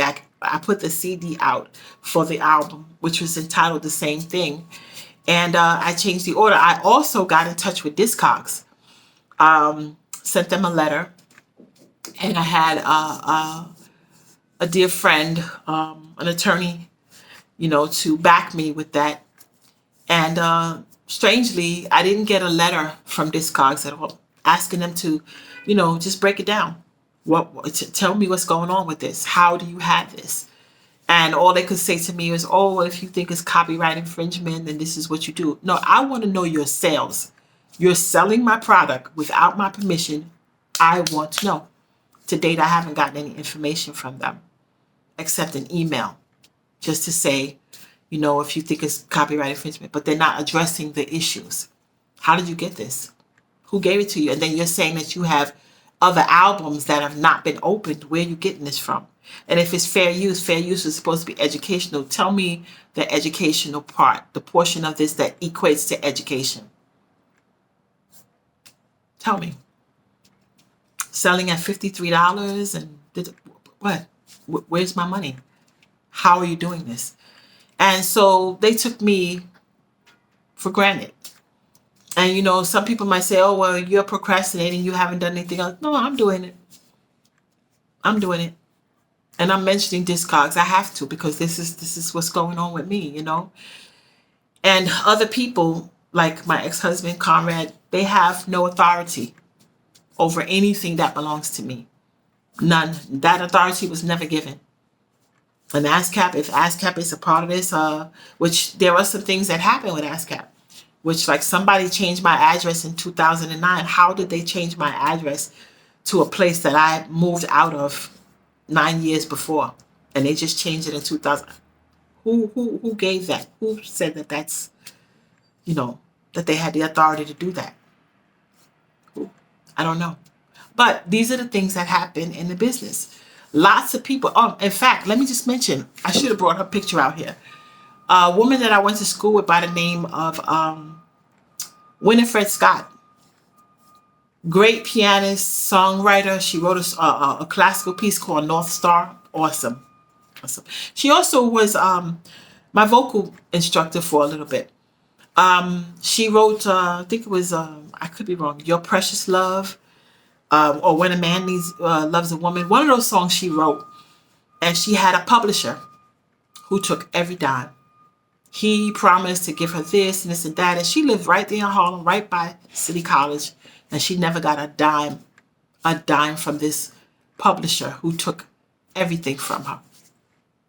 I put the CD out for the album, which was entitled the same thing. And I changed the order. I also got in touch with Discogs, sent them a letter, and I had a dear friend, an attorney, to back me with that. And strangely, I didn't get a letter from Discogs at all, asking them to, just break it down. Tell me what's going on with this. How do you have this? And all they could say to me was, oh, well, if you think it's copyright infringement, then this is what you do. No, I want to know your sales. You're selling my product without my permission. I want to know. To date, I haven't gotten any information from them except an email just to say, if you think it's copyright infringement, but they're not addressing the issues. How did you get this? Who gave it to you? And then you're saying that you have other albums that have not been opened. Where are you getting this from? And if it's fair use is supposed to be educational. Tell me the educational part, the portion of this that equates to education. Tell me. Selling at $53 and what? Where's my money? How are you doing this? And so they took me for granted. And, some people might say, oh, well, you're procrastinating. You haven't done anything else. No, I'm doing it. And I'm mentioning Discogs. I have to, because this is what's going on with me, And other people, like my ex-husband, Conrad, they have no authority over anything that belongs to me. None. That authority was never given. And ASCAP, if ASCAP is a part of this, which there are some things that happen with ASCAP, which like somebody changed my address in 2009. How did they change my address to a place that I moved out of 9 years before? And they just changed it in 2000. Who gave that? Who said that that's, that they had the authority to do that? Who? I don't know. But these are the things that happen in the business. Lots of people. In fact, let me just mention, I should have brought her picture out here. A woman that I went to school with by the name of Winifred Scott. Great pianist, songwriter. She wrote a classical piece called North Star. Awesome. She also was my vocal instructor for a little bit. She wrote, I think it was, I could be wrong, Your Precious Love, or When a Man Loves a Woman. One of those songs she wrote. And she had a publisher who took every dime. He promised to give her this and this and that. And she lived right there in Harlem, right by City College. And she never got a dime from this publisher who took everything from her.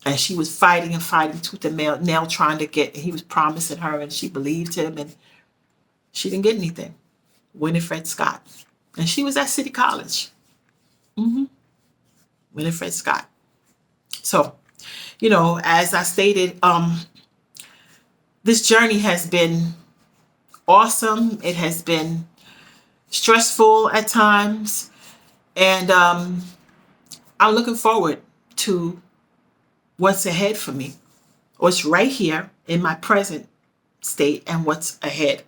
And she was fighting and fighting tooth and nail trying to get, he was promising her and she believed him and she didn't get anything. Winifred Scott. And she was at City College. Winifred Scott. So, as I stated, this journey has been awesome. It has been stressful at times. And I'm looking forward to what's ahead for me. What's right here in my present state and what's ahead.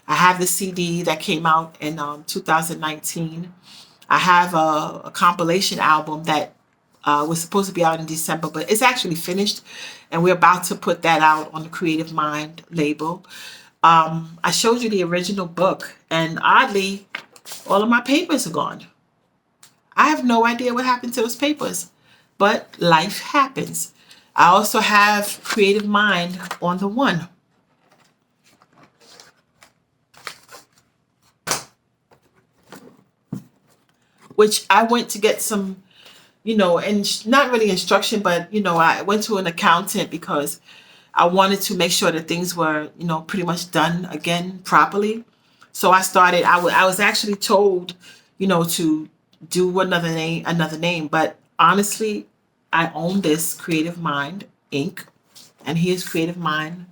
I have the CD that came out in 2019. I have a compilation album that was supposed to be out in December, but it's actually finished. And we're about to put that out on the Creative Mind label. I showed you the original book, and oddly, all of my papers are gone. I have no idea what happened to those papers, but life happens. I also have Creative Mind on the One. Which I went to get some, and not really instruction, but, I went to an accountant because I wanted to make sure that things were, pretty much done again properly. So I started, I was actually told, to do another name. But honestly, I own this Creative Mind Inc. And here's Creative Mind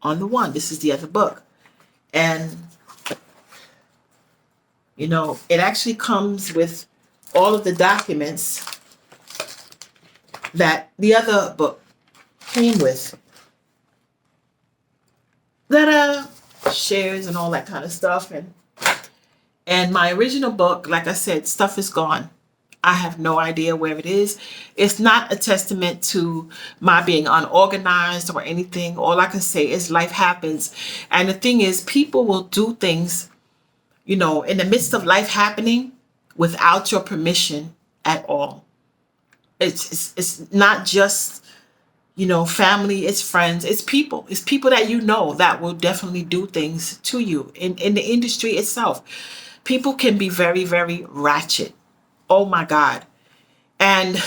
on the One. This is the other book. And, it actually comes with all of the documents that the other book came with. That shares and all that kind of stuff. And my original book, like I said, stuff is gone. I have no idea where it is. It's not a testament to my being unorganized or anything. All I can say is life happens. And the thing is, people will do things, in the midst of life happening without your permission at all. It's not just, family, it's friends, it's people. It's people that that will definitely do things to you. In the industry itself, people can be very, very ratchet. Oh my God. And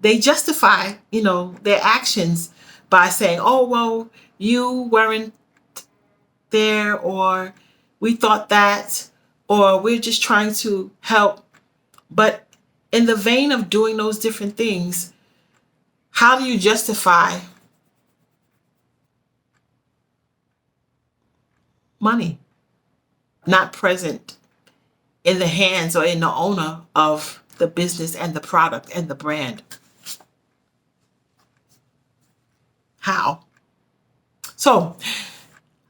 they justify, their actions by saying, oh, well, you weren't there, or we thought that, or we're just trying to help. But in the vein of doing those different things, how do you justify money not present in the hands or in the owner of the business and the product and the brand? How? So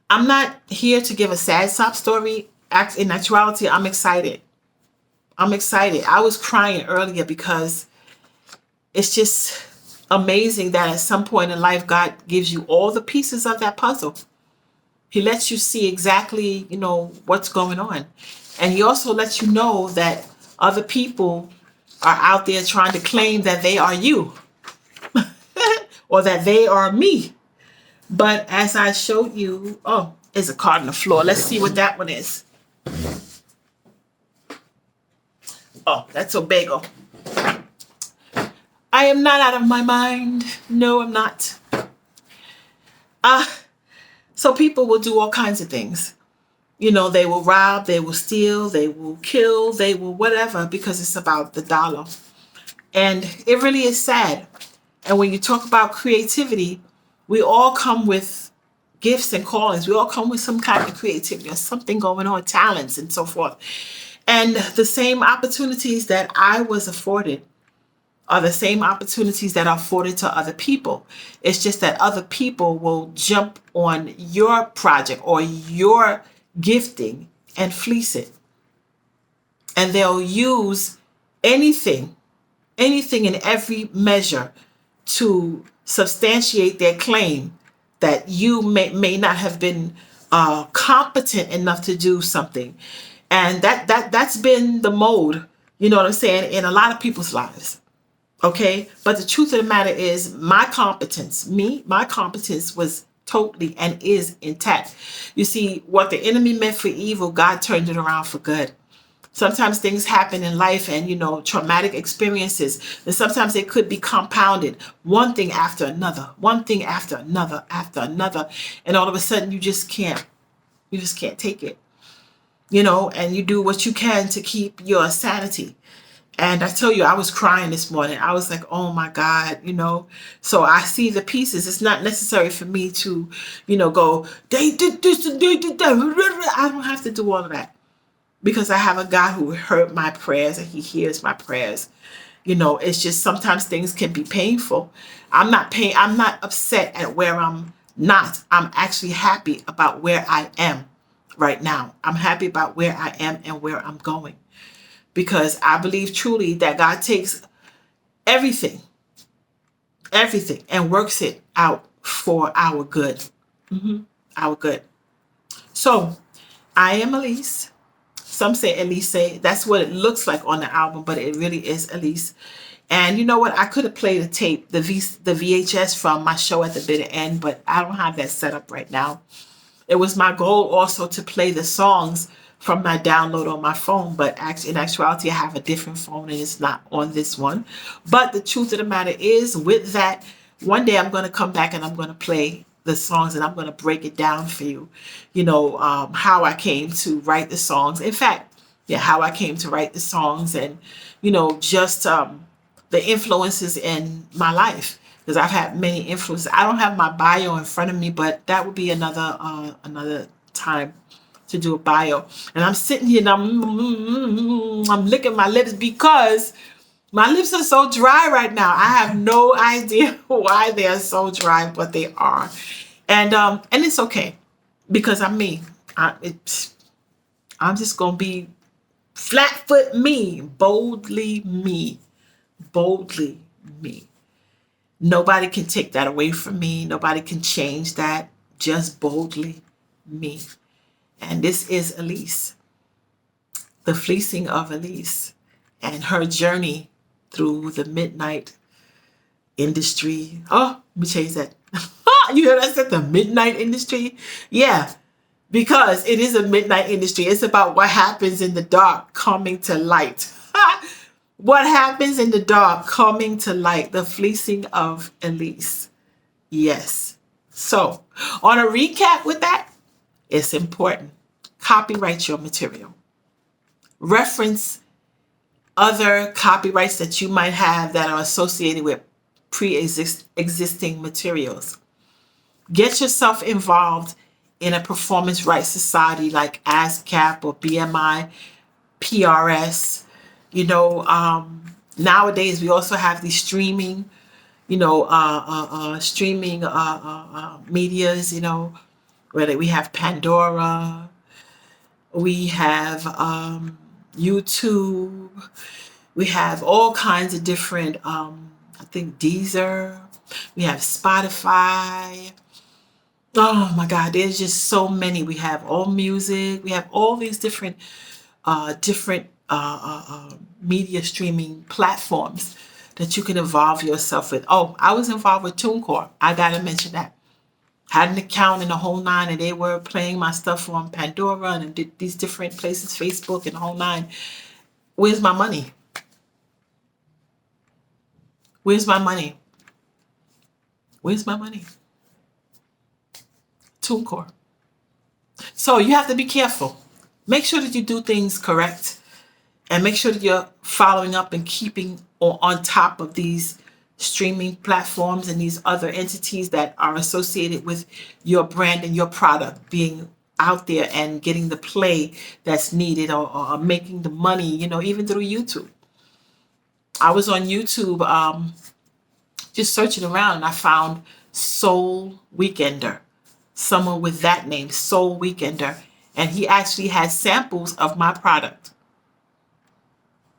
I'm not here to give a sad sob story. In actuality, I'm excited. I was crying earlier because it's just amazing that at some point in life, God gives you all the pieces of that puzzle. He lets you see exactly, what's going on. And he also lets you know that other people are out there trying to claim that they are you or that they are me. But as I showed you, there's a card on the floor. Let's see what that one is. Oh, that's a bagel. I am not out of my mind. No, I'm not. So people will do all kinds of things. They will rob, they will steal, they will kill, they will whatever, because it's about the dollar. And it really is sad. And when you talk about creativity, we all come with gifts and callings. We all come with some kind of creativity or something going on, talents and so forth. And the same opportunities that I was afforded are the same opportunities that are afforded to other people. It's just that other people will jump on your project or your gifting and fleece it. And they'll use anything in every measure to substantiate their claim that you may not have been competent enough to do something. And that's been the mode, you know what I'm saying, in a lot of people's lives. Okay. But the truth of the matter is my competence was totally and is intact. You see, what the enemy meant for evil, God turned it around for good. Sometimes things happen in life and, traumatic experiences, and sometimes they could be compounded, one thing after another, one thing after another, after another. And all of a sudden you just can't take it, and you do what you can to keep your sanity. And I tell you, I was crying this morning. I was like, oh my God, So I see the pieces. It's not necessary for me to, go, they did this and they did that. I don't have to do all of that, because I have a God who heard my prayers and he hears my prayers. It's just sometimes things can be painful. I'm not upset at where I'm not. I'm actually happy about where I am right now. I'm happy about where I am and where I'm going, because I believe truly that God takes everything, and works it out for our good. Our good. So I am Eleece. Some say Eleece. That's what it looks like on the album, but it really is Eleece. And you know what? I could have played a tape, the VHS from my show at the bitter end, but I don't have that set up right now. It was my goal also to play the songs from my download on my phone, but in actuality, I have a different phone and it's not on this one. But the truth of the matter is, with that, one day I'm going to come back and I'm going to play the songs and I'm going to break it down for you, how I came to write the songs. In fact, how I came to write the songs, and, just the influences in my life, because I've had many influences. I don't have my bio in front of me, but that would be another time to do a bio. And I'm sitting here and I'm licking my lips because my lips are so dry right now. I have no idea why they are so dry, but they are. And it's okay, because I'm me. I'm just gonna be flat foot me, boldly me, boldly me. Nobody can take that away from me. Nobody can change that. Just boldly me. And this is Eleece, the fleecing of Eleece, and her journey through the midnight industry. Oh, let me change that. You heard I said the midnight industry? Yeah, because it is a midnight industry. It's about what happens in the dark coming to light. What happens in the dark coming to light, the fleecing of Eleece. Yes. So, on a recap with that, it's important. Copyright your material. Reference other copyrights that you might have that are associated with pre-existing materials. Get yourself involved in a performance rights society like ASCAP or BMI, PRS. Nowadays we also have these streaming, medias, where we have Pandora, we have YouTube, we have all kinds of different, I think Deezer, we have Spotify. Oh my God, there's just so many. We have All Music, we have all these different media streaming platforms that you can involve yourself with. Oh, I was involved with TuneCore. I gotta mention that. Had an account in the whole nine, and they were playing my stuff on Pandora and these different places, Facebook and the whole nine. Where's my money? Where's my money? Where's my money? TuneCore. So you have to be careful. Make sure that you do things correct, and make sure that you're following up and keeping on top of these streaming platforms and these other entities that are associated with your brand and your product being out there and getting the play that's needed, or making the money, even through YouTube. I was on YouTube just searching around, and I found Soul Weekender, someone with that name, Soul Weekender, and he actually had samples of my product,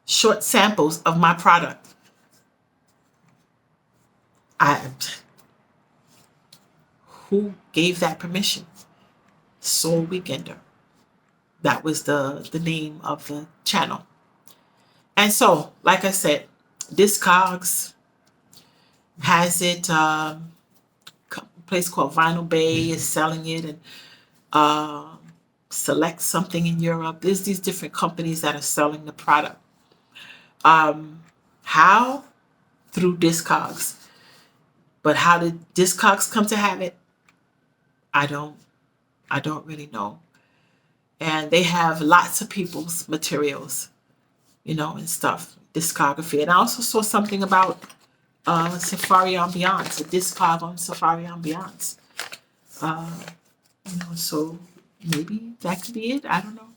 short samples of my product. Who gave that permission? Soul Weekender. That was the name of the channel. And so, like I said, Discogs has it. A place called Vinyl Bay is selling it, and Select something in Europe. There's these different companies that are selling the product. How? Through Discogs. But how did Discogs come to have it? I don't really know. And they have lots of people's materials, and stuff, discography. And I also saw something about Safari Ambiance, a discog on Safari Ambiance. So maybe that could be it. I don't know.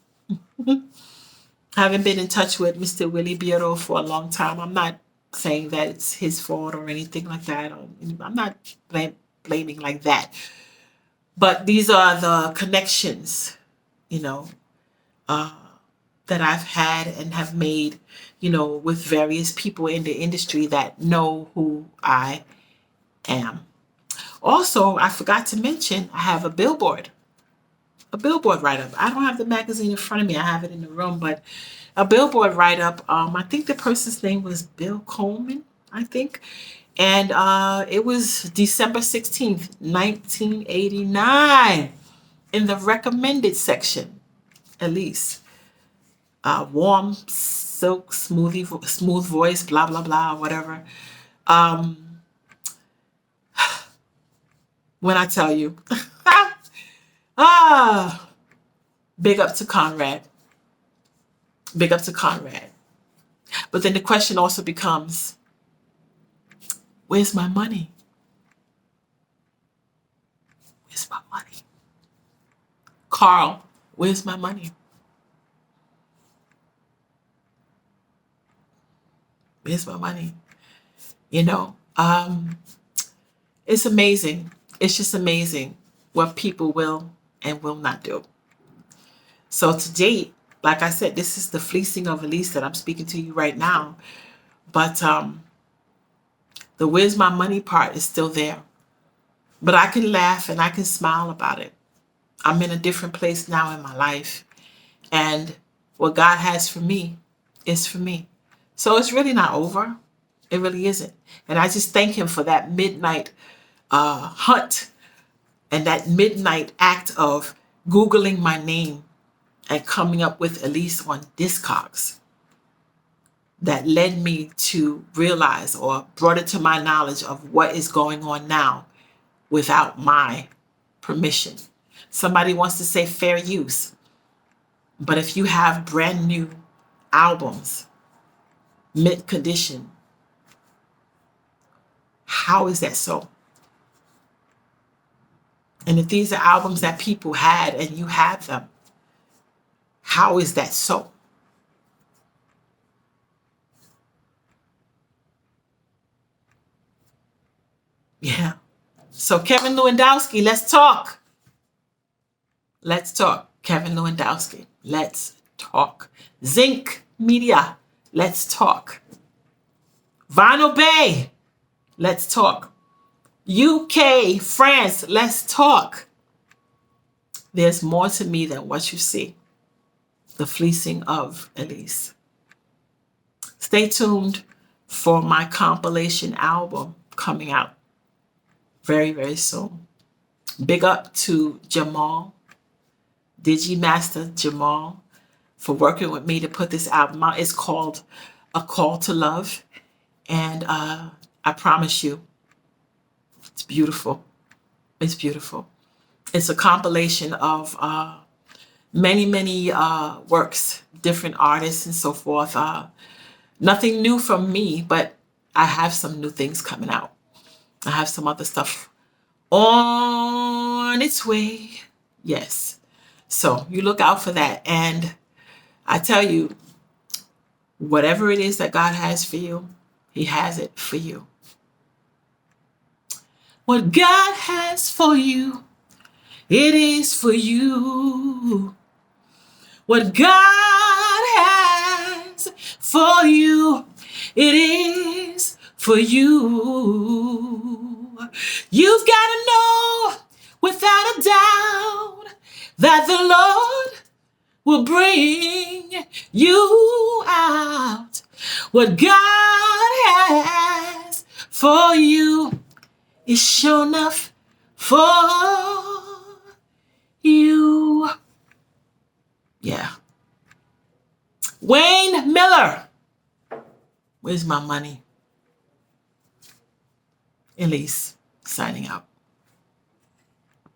I haven't been in touch with Mr. Willie Biero for a long time. I'm not saying that it's his fault or anything like that. I'm not blaming like that. But these are the connections, that I've had and have made, with various people in the industry that know who I am. Also, I forgot to mention, I have a billboard write-up. I don't have the magazine in front of me. I have it in the room, but a billboard write-up. I think the person's name was Bill Coleman, I think. And it was December 16th, 1989, in the recommended section, Eleece. Warm, silk, smooth voice, blah, blah, blah, whatever. When I tell you, big up to Conrad. Big up to Conrad. But then the question also becomes, where's my money? Where's my money? Carl, where's my money? Where's my money? It's amazing. It's just amazing what people will and will not do. So to date, like I said, this is the fleecing of Eleece that I'm speaking to you right now. But the where's my money part is still there. But I can laugh and I can smile about it. I'm in a different place now in my life. And what God has for me is for me. So it's really not over. It really isn't. And I just thank him for that midnight hunt and that midnight act of Googling my name and coming up with Eleece on Discogs that led me to realize or brought it to my knowledge of what is going on now without my permission. Somebody wants to say fair use. But if you have brand new albums, mint condition, how is that so? And if these are albums that people had and you have them, how is that so? Yeah. So Kevin Lewandowski, let's talk. Let's talk. Kevin Lewandowski, let's talk. Zinc Media, let's talk. Vinyl Bay, let's talk. UK, France, let's talk. There's more to me than what you see. The fleecing of Eleece. Stay tuned for my compilation album coming out very, very soon. Big up to Jamal, Digimaster Jamal, for working with me to put this album out. It's called A Call to Love. And I promise you, it's beautiful. It's beautiful. It's a compilation of many, many works, different artists and so forth. Nothing new from me, but I have some new things coming out. I have some other stuff on its way. Yes. So you look out for that. And I tell you, whatever it is that God has for you, he has it for you. What God has for you, it is for you. What God has for you, it is for you. You've got to know without a doubt that the Lord will bring you out. What God has for you is sure enough for you. Yeah. Wayne Miller. Where's my money? Eleece, signing out.